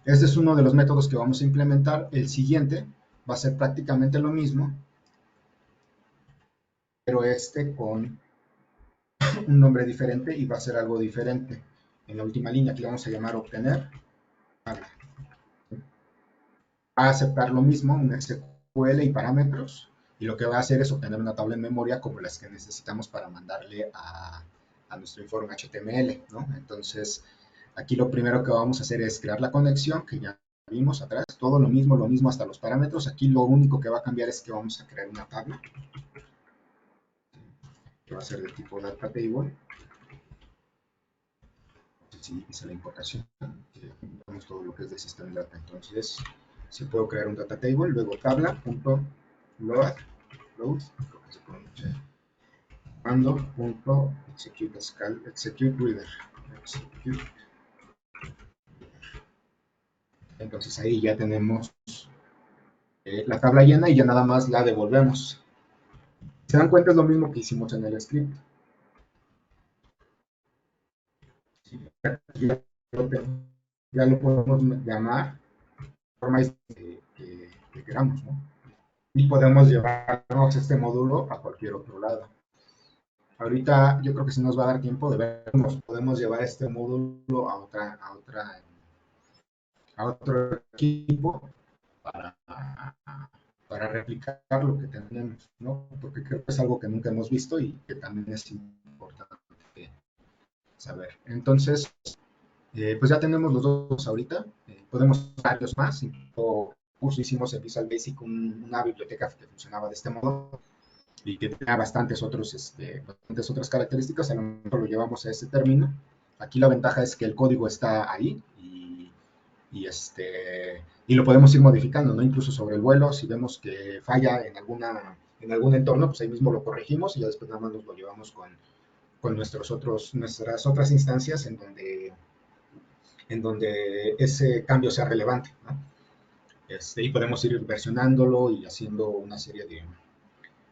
Este es uno de los métodos que vamos a implementar. El siguiente va a ser prácticamente lo mismo, pero este con un nombre diferente y va a ser algo diferente. En la última línea aquí le vamos a llamar obtener tabla. Va a aceptar lo mismo, un SQL y parámetros, y lo que va a hacer es obtener una tabla en memoria como las que necesitamos para mandarle a nuestro informe HTML, ¿no? Entonces, aquí lo primero que vamos a hacer es crear la conexión, que ya vimos atrás, todo lo mismo hasta los parámetros. Aquí lo único que va a cambiar es que vamos a crear una tabla, que va a ser de tipo data table. Si hice la importación, vemos todo lo que es de system data. Entonces, si puedo crear un data table, luego tabla.load, execute reader. Entonces ahí ya tenemos la tabla llena y ya nada más la devolvemos. ¿Se dan cuenta? Es lo mismo que hicimos en el script. Ya lo podemos llamar de forma que queramos, ¿no? Y podemos llevarnos este módulo a cualquier otro lado. Ahorita yo creo que si nos va a dar tiempo de vernos, podemos llevar este módulo a otro equipo para replicar lo que tenemos, ¿no? Porque creo que es algo que nunca hemos visto y que también es importante saber. Entonces, pues ya tenemos los dos ahorita, podemos varios más. Incluso hicimos en Visual Basic una biblioteca que funcionaba de este modo y que tenía bastantes otras características. A lo mejor lo llevamos a ese término. Aquí la ventaja es que el código está ahí y lo podemos ir modificando, ¿no? Incluso sobre el vuelo, si vemos que falla en algún entorno, pues ahí mismo lo corregimos y ya después nada más nos lo llevamos con nuestras otras instancias en donde ese cambio sea relevante, ¿no? Y podemos ir versionándolo y haciendo una serie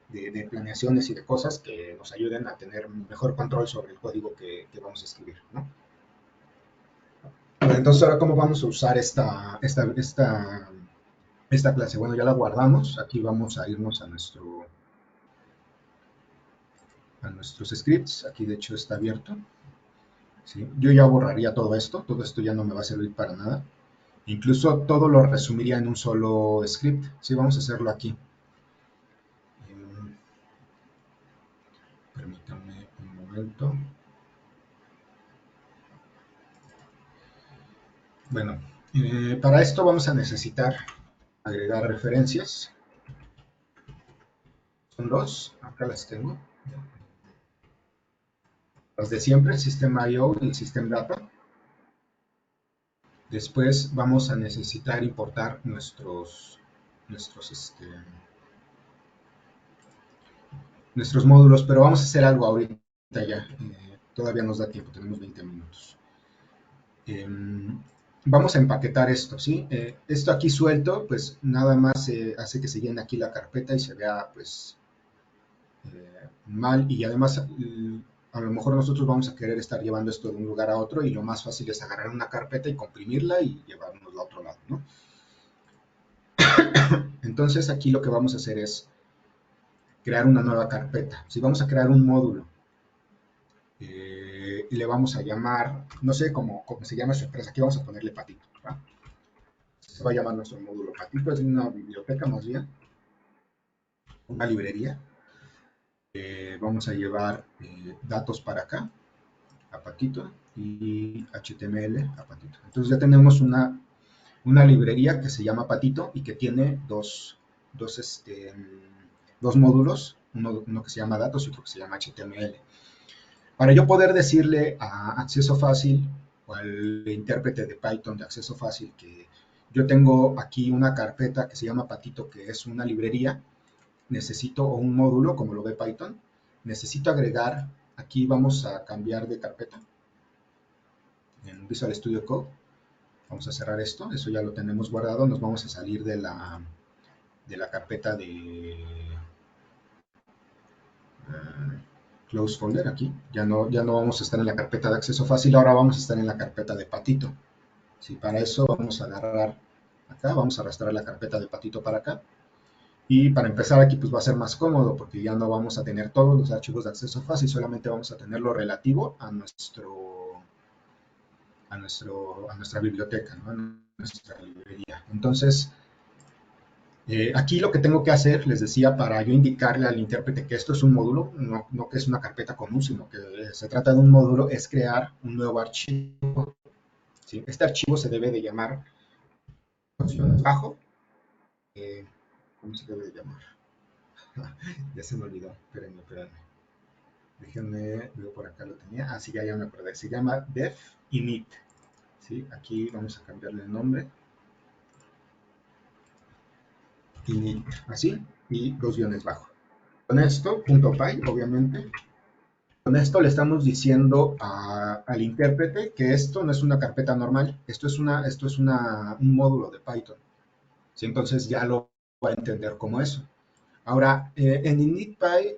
de planeaciones y de cosas que nos ayuden a tener mejor control sobre el código que vamos a escribir, ¿no? Entonces, ahora, ¿cómo vamos a usar esta clase? Bueno, ya la guardamos. Aquí vamos a irnos a nuestros scripts. Aquí, de hecho, está abierto. ¿Sí? Yo ya borraría todo esto ya no me va a servir para nada. Incluso todo lo resumiría en un solo script. Sí, vamos a hacerlo aquí. Permítanme un momento. Bueno, para esto vamos a necesitar agregar referencias. Son dos, acá las tengo. Las de siempre, System.io y System Data. Después vamos a necesitar importar nuestros módulos, pero vamos a hacer algo ahorita ya. Todavía nos da tiempo, tenemos 20 minutos. Vamos a empaquetar esto, ¿sí? Esto aquí suelto, pues nada más hace que se llene aquí la carpeta y se vea, pues, mal. Y además, a lo mejor nosotros vamos a querer estar llevando esto de un lugar a otro y lo más fácil es agarrar una carpeta y comprimirla y llevárnosla a otro lado, ¿no? Entonces aquí lo que vamos a hacer es crear una nueva carpeta. Si vamos a crear un módulo, le vamos a llamar, no sé cómo se llama su empresa, aquí vamos a ponerle Patito, ¿va? Se va a llamar nuestro módulo Patito, es una biblioteca más bien, una librería. Vamos a llevar datos para acá, a Patito, y HTML a Patito. Entonces ya tenemos una librería que se llama Patito y que tiene dos módulos, uno que se llama datos y otro que se llama HTML. Para yo poder decirle a acceso fácil o al intérprete de Python de acceso fácil que yo tengo aquí una carpeta que se llama Patito, que es una librería, necesito un módulo como lo ve Python, necesito agregar, aquí vamos a cambiar de carpeta en Visual Studio Code, Vamos a cerrar esto, eso ya lo tenemos guardado. Nos vamos a salir de la carpeta de close folder aquí. Ya no vamos a estar en la carpeta de acceso fácil, ahora vamos a estar en la carpeta de Patito. Sí, para eso vamos a agarrar acá, vamos a arrastrar la carpeta de Patito para acá. Y para empezar aquí pues va a ser más cómodo porque ya no vamos a tener todos los archivos de acceso fácil, solamente vamos a tener lo relativo a nuestra biblioteca, ¿no? A nuestra librería. Entonces, aquí lo que tengo que hacer, les decía, para yo indicarle al intérprete que esto es un módulo, no que es una carpeta común, sino que se trata de un módulo, es crear un nuevo archivo. ¿Sí? Este archivo se debe de llamar bajo. ¿Cómo se debe de llamar? Ya se me olvidó, espérenme. Déjenme, veo por acá lo tenía. Así ya me acordé. Se llama def init. ¿Sí? Aquí vamos a cambiarle el nombre. Init, así, y dos guiones bajo. Con esto, .py, obviamente. Con esto le estamos diciendo al intérprete que esto no es una carpeta normal, esto es un módulo de Python. ¿Sí? Entonces ya lo va a entender como eso. Ahora, en initpy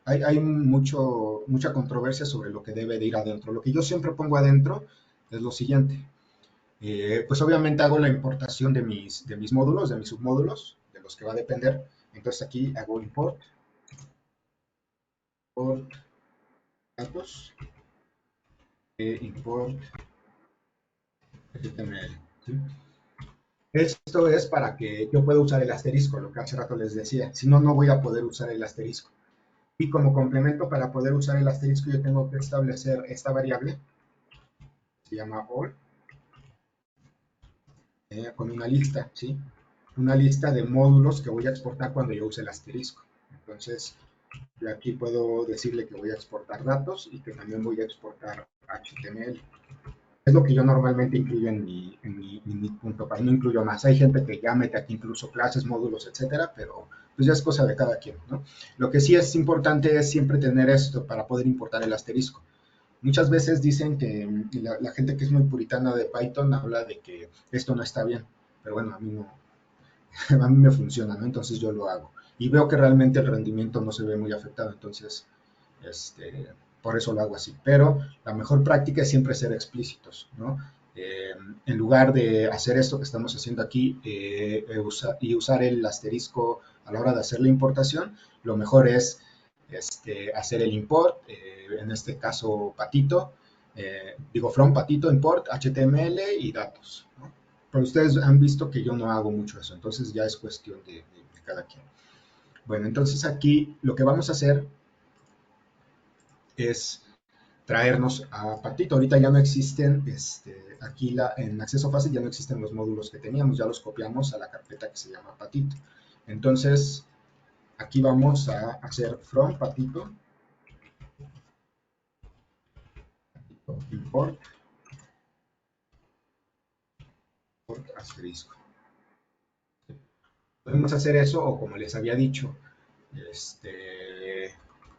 hay mucha controversia sobre lo que debe de ir adentro. Lo que yo siempre pongo adentro es lo siguiente. Pues obviamente hago la importación de mis módulos, de mis submódulos, de los que va a depender. Entonces aquí hago import datos, import HTML. ¿Sí? Esto es para que yo pueda usar el asterisco, lo que hace rato les decía. Si no, no voy a poder usar el asterisco. Y como complemento para poder usar el asterisco, yo tengo que establecer esta variable, se llama all, con una lista, ¿sí? Una lista de módulos que voy a exportar cuando yo use el asterisco. Entonces, yo aquí puedo decirle que voy a exportar datos y que también voy a exportar HTML. Es lo que yo normalmente incluyo en mi punto, para no incluyo más. Hay gente que ya mete aquí incluso clases, módulos, etcétera, pero pues ya es cosa de cada quien, ¿no? Lo que sí es importante es siempre tener esto para poder importar el asterisco. Muchas veces dicen que la gente que es muy puritana de Python habla de que esto no está bien, pero bueno, a mí no, a mí me funciona, ¿no? Entonces yo lo hago. Y veo que realmente el rendimiento no se ve muy afectado, entonces, por eso lo hago así. Pero la mejor práctica es siempre ser explícitos, ¿no? En lugar de hacer esto que estamos haciendo aquí y usar el asterisco a la hora de hacer la importación, lo mejor es hacer el import, en este caso Patito, from Patito import HTML y datos, ¿no? Pero ustedes han visto que yo no hago mucho eso, entonces ya es cuestión de cada quien. Bueno, entonces aquí lo que vamos a hacer es traernos a Patito. Ahorita ya no existen, aquí en acceso fácil ya no existen los módulos que teníamos, ya los copiamos a la carpeta que se llama Patito. Entonces, aquí vamos a hacer from Patito, import asterisco. Podemos hacer eso, o como les había dicho,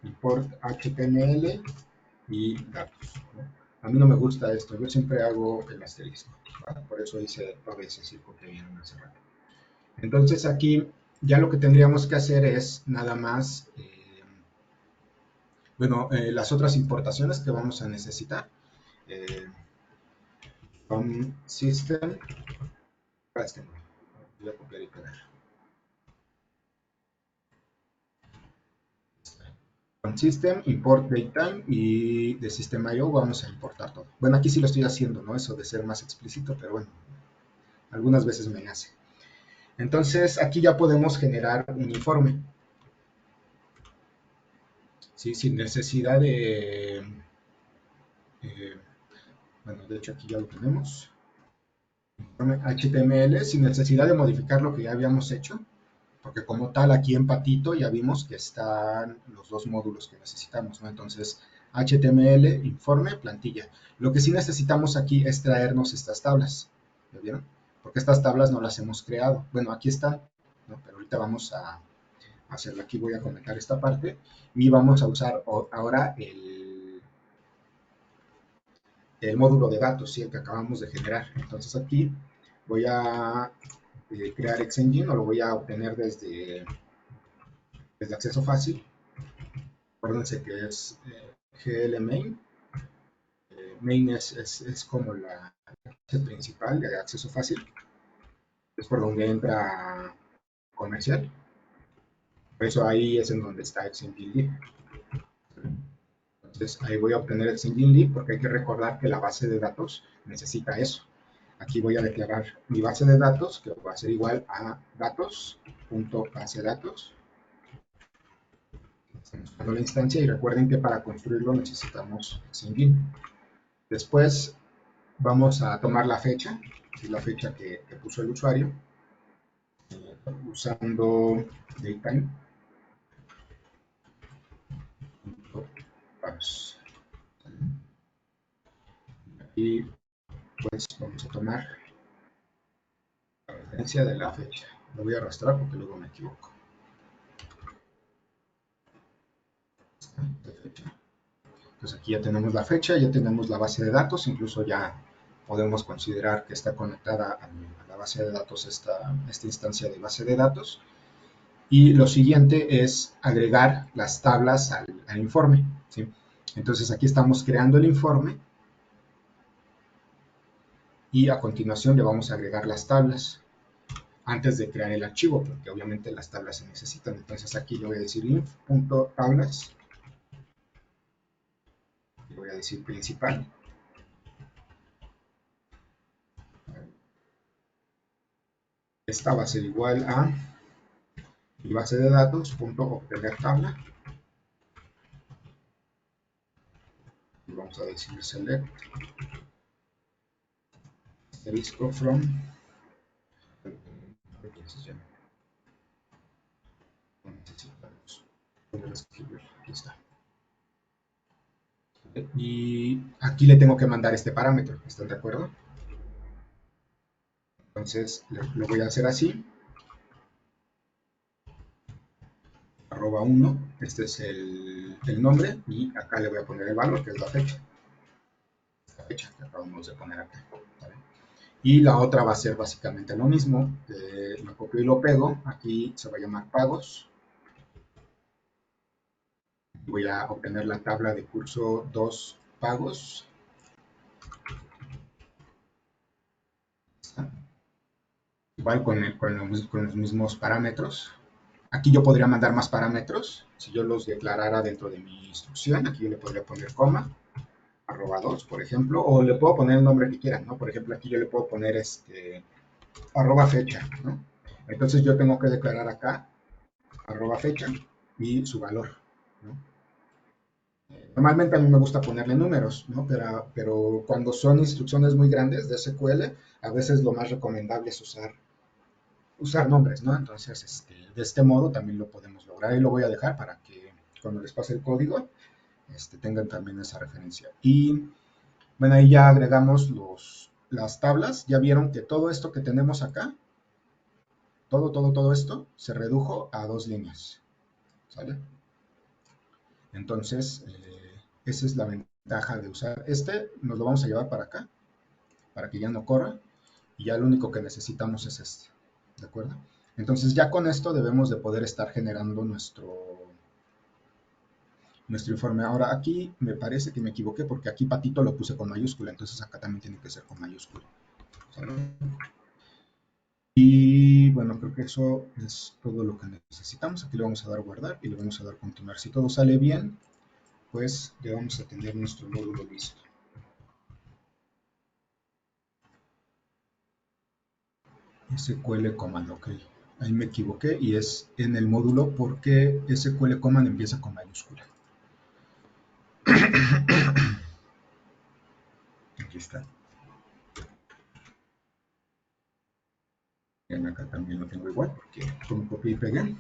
import HTML y datos, ¿no? A mí no me gusta esto, yo siempre hago el asterisco, ¿vale? Por eso hice todo ese circo que vieron hace rato. Entonces aquí ya lo que tendríamos que hacer es nada más, las otras importaciones que vamos a necesitar. From system, voy a copiar y pegar. Con system, import datetime y de system.io vamos a importar todo. Bueno, aquí sí lo estoy haciendo, ¿no? Eso de ser más explícito, pero bueno, algunas veces me hace. Entonces, aquí ya podemos generar un informe. ¿Sí? Sin necesidad de... de hecho aquí ya lo tenemos. Informe HTML, sin necesidad de modificar lo que ya habíamos hecho, porque como tal aquí en Patito ya vimos que están los dos módulos que necesitamos, ¿no? Entonces, HTML, informe, plantilla. Lo que sí necesitamos aquí es traernos estas tablas, ¿ya vieron? Porque estas tablas no las hemos creado. Bueno, aquí están, ¿no? Pero ahorita vamos a hacerlo. Aquí voy a comentar esta parte y vamos a usar ahora el módulo de datos, ¿sí? El que acabamos de generar. Entonces aquí voy a crear XEngine, o lo voy a obtener desde acceso fácil. Acuérdense que es GL main. Main es como la base principal de acceso fácil. Es por donde entra comercial. Por eso ahí es en donde está XEngine Lib. Entonces ahí voy a obtener XEngine Lib, porque hay que recordar que la base de datos necesita eso. Aquí voy a declarar mi base de datos, que va a ser igual a datos.basedatos. Estamos usando la instancia, y recuerden que para construirlo necesitamos XEngine. Después vamos a tomar la fecha, que es la fecha que puso el usuario, usando datetime. Y pues vamos a tomar la referencia de la fecha. Lo voy a arrastrar porque luego me equivoco. Entonces aquí ya tenemos la fecha, ya tenemos la base de datos, incluso ya podemos considerar que está conectada a la base de datos esta instancia de base de datos. Y lo siguiente es agregar las tablas al informe, ¿sí? Entonces aquí estamos creando el informe y a continuación le vamos a agregar las tablas antes de crear el archivo, porque obviamente las tablas se necesitan. Entonces aquí le voy a decir inf.tablas, le voy a decir principal. Esta va a ser igual a mi base de datos, obtener tabla. Y vamos a decir select asterisco from. Aquí está. Y aquí le tengo que mandar este parámetro, ¿están de acuerdo? Entonces lo voy a hacer así. @1, este es el nombre, y acá le voy a poner el valor, que es la fecha. La fecha que acabamos de poner acá. ¿Vale? Y la otra va a ser básicamente lo mismo. Lo copio y lo pego. Aquí se va a llamar pagos. Voy a obtener la tabla de curso 2 pagos. Igual con los mismos parámetros. Aquí yo podría mandar más parámetros. Si yo los declarara dentro de mi instrucción, aquí yo le podría poner coma, @2, por ejemplo, o le puedo poner el nombre que quieran, ¿no? Por ejemplo, aquí yo le puedo poner @fecha, ¿no? Entonces yo tengo que declarar acá @fecha y su valor, ¿no? Normalmente a mí me gusta ponerle números, ¿no? Pero cuando son instrucciones muy grandes de SQL, a veces lo más recomendable es usar nombres, ¿no? Entonces, de este modo también lo podemos lograr, y lo voy a dejar para que cuando les pase el código, tengan también esa referencia. Y bueno, ahí ya agregamos las tablas. Ya vieron que todo esto que tenemos acá, todo esto se redujo a 2 líneas, ¿sale? Entonces, esa es la ventaja de usar nos lo vamos a llevar para acá, para que ya no corra, y ya lo único que necesitamos es este, ¿de acuerdo? Entonces ya con esto debemos de poder estar generando nuestro informe. Ahora aquí me parece que me equivoqué, porque aquí Patito lo puse con mayúscula, entonces acá también tiene que ser con mayúscula, ¿sale? Y bueno, creo que eso es todo lo que necesitamos. Aquí le vamos a dar guardar y le vamos a dar continuar. Si todo sale bien, pues ya vamos a tener nuestro módulo listo. SQL command, ok. Ahí me equivoqué y es en el módulo, porque SQL command empieza con mayúscula. Aquí está. Bien, acá también lo tengo igual, porque como copié y pegué.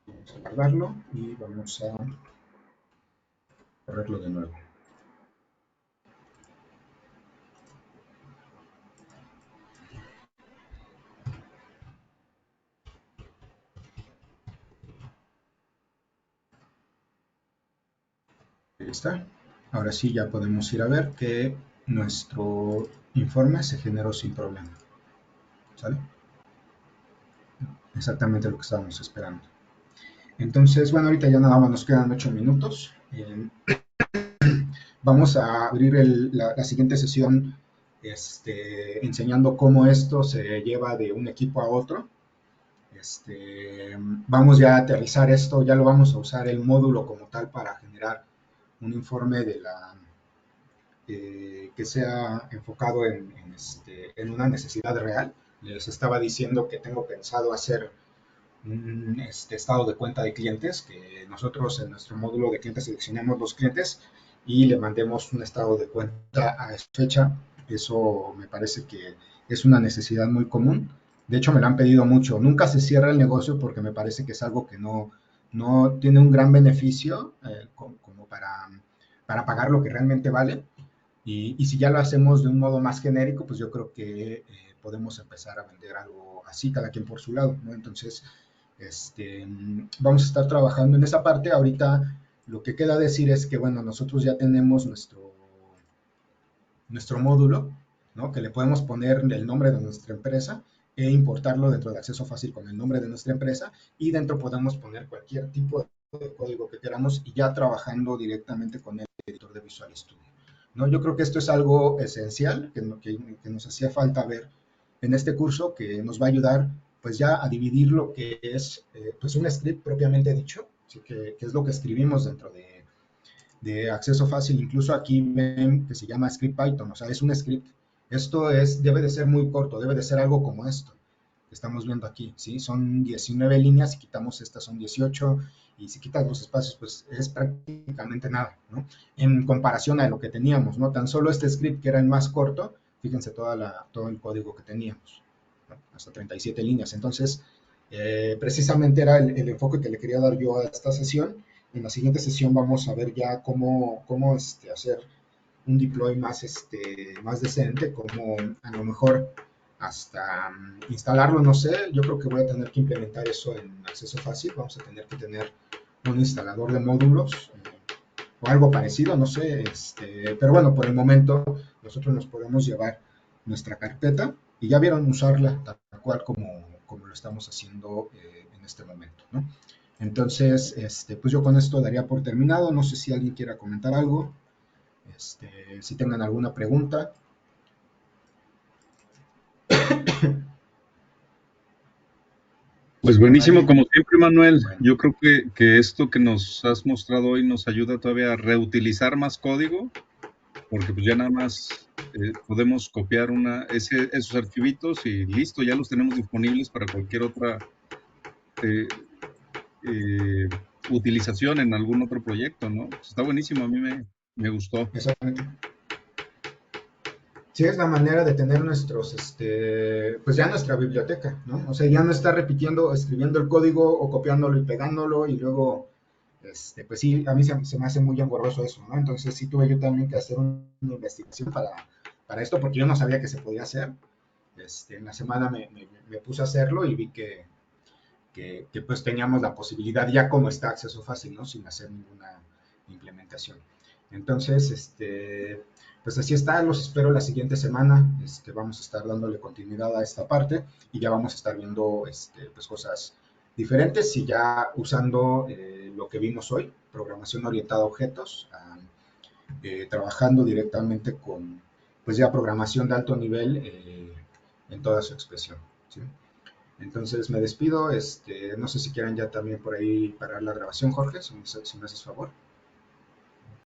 Vamos a guardarlo y vamos a correrlo de nuevo. está. Ahora sí ya podemos ir a ver que nuestro informe se generó sin problema. ¿Sale? Exactamente lo que estábamos esperando. Entonces, bueno, ahorita ya nada más nos quedan 8 minutos. Vamos a abrir la siguiente sesión enseñando cómo esto se lleva de un equipo a otro. Vamos ya a aterrizar esto, ya lo vamos a usar el módulo como tal para generar un informe que sea enfocado en una necesidad real. Les estaba diciendo que tengo pensado hacer un estado de cuenta de clientes, que nosotros en nuestro módulo de clientes seleccionemos los clientes y le mandemos un estado de cuenta a esa fecha. Eso me parece que es una necesidad muy común. De hecho, me lo han pedido mucho. Nunca se cierra el negocio porque me parece que es algo que no tiene un gran beneficio como para pagar lo que realmente vale. Y si ya lo hacemos de un modo más genérico, pues yo creo que podemos empezar a vender algo así, cada quien por su lado, ¿no? Entonces, vamos a estar trabajando en esa parte. Ahorita lo que queda decir es que, bueno, nosotros ya tenemos nuestro módulo, ¿no? Que le podemos poner el nombre de nuestra empresa e importarlo dentro de Acceso Fácil con el nombre de nuestra empresa, y dentro podemos poner cualquier tipo de código que queramos y ya trabajando directamente con el editor de Visual Studio, ¿no? Yo creo que esto es algo esencial que nos hacía falta ver en este curso, que nos va a ayudar pues ya a dividir lo que es pues un script propiamente dicho, ¿sí? que es lo que escribimos dentro de Acceso Fácil. Incluso aquí ven que se llama script Python, o sea, es un script. Esto debe de ser muy corto, debe de ser algo como esto que estamos viendo aquí, ¿sí? Son 19 líneas, si quitamos estas son 18, y si quitas los espacios, pues es prácticamente nada, ¿no? En comparación a lo que teníamos, ¿no? Tan solo este script, que era el más corto, fíjense todo el código que teníamos, ¿no? Hasta 37 líneas. Entonces, precisamente era el enfoque que le quería dar yo a esta sesión. En la siguiente sesión vamos a ver ya cómo hacer un deploy más decente, como a lo mejor hasta instalarlo, no sé. Yo creo que voy a tener que implementar eso en Acceso Fácil. Vamos a tener que tener un instalador de módulos o algo parecido, no sé. Pero bueno, por el momento nosotros nos podemos llevar nuestra carpeta y ya vieron usarla tal cual como lo estamos haciendo en este momento, ¿no? Entonces, pues yo con esto daría por terminado. No sé si alguien quiera comentar algo, si tengan alguna pregunta. Pues buenísimo, Nadie. como siempre, Manuel. Bueno, Yo creo que esto que nos has mostrado hoy nos ayuda todavía a reutilizar más código, porque pues ya nada más podemos copiar esos archivitos y listo, ya los tenemos disponibles para cualquier otra eh, eh, utilización en algún otro proyecto, ¿no? Pues está buenísimo, a mí me gustó. exactamente. Sí, es la manera de tener pues ya nuestra biblioteca, ¿no? O sea, ya no estar repitiendo, escribiendo el código o copiándolo y pegándolo y luego, pues sí, a mí se me hace muy engorroso eso, ¿no? Entonces sí tuve yo también que hacer una investigación para esto, porque yo no sabía que se podía hacer. En la semana me puse a hacerlo y vi que pues teníamos la posibilidad ya como está Acceso Fácil, ¿no? Sin hacer ninguna implementación. Entonces, pues así está. Los espero la siguiente semana. Vamos a estar dándole continuidad a esta parte y ya vamos a estar viendo pues cosas diferentes y ya usando lo que vimos hoy, programación orientada a objetos, trabajando directamente con pues ya programación de alto nivel en toda su expresión, ¿sí? Entonces me despido. No sé si quieran ya también por ahí parar la grabación, Jorge, si me haces favor.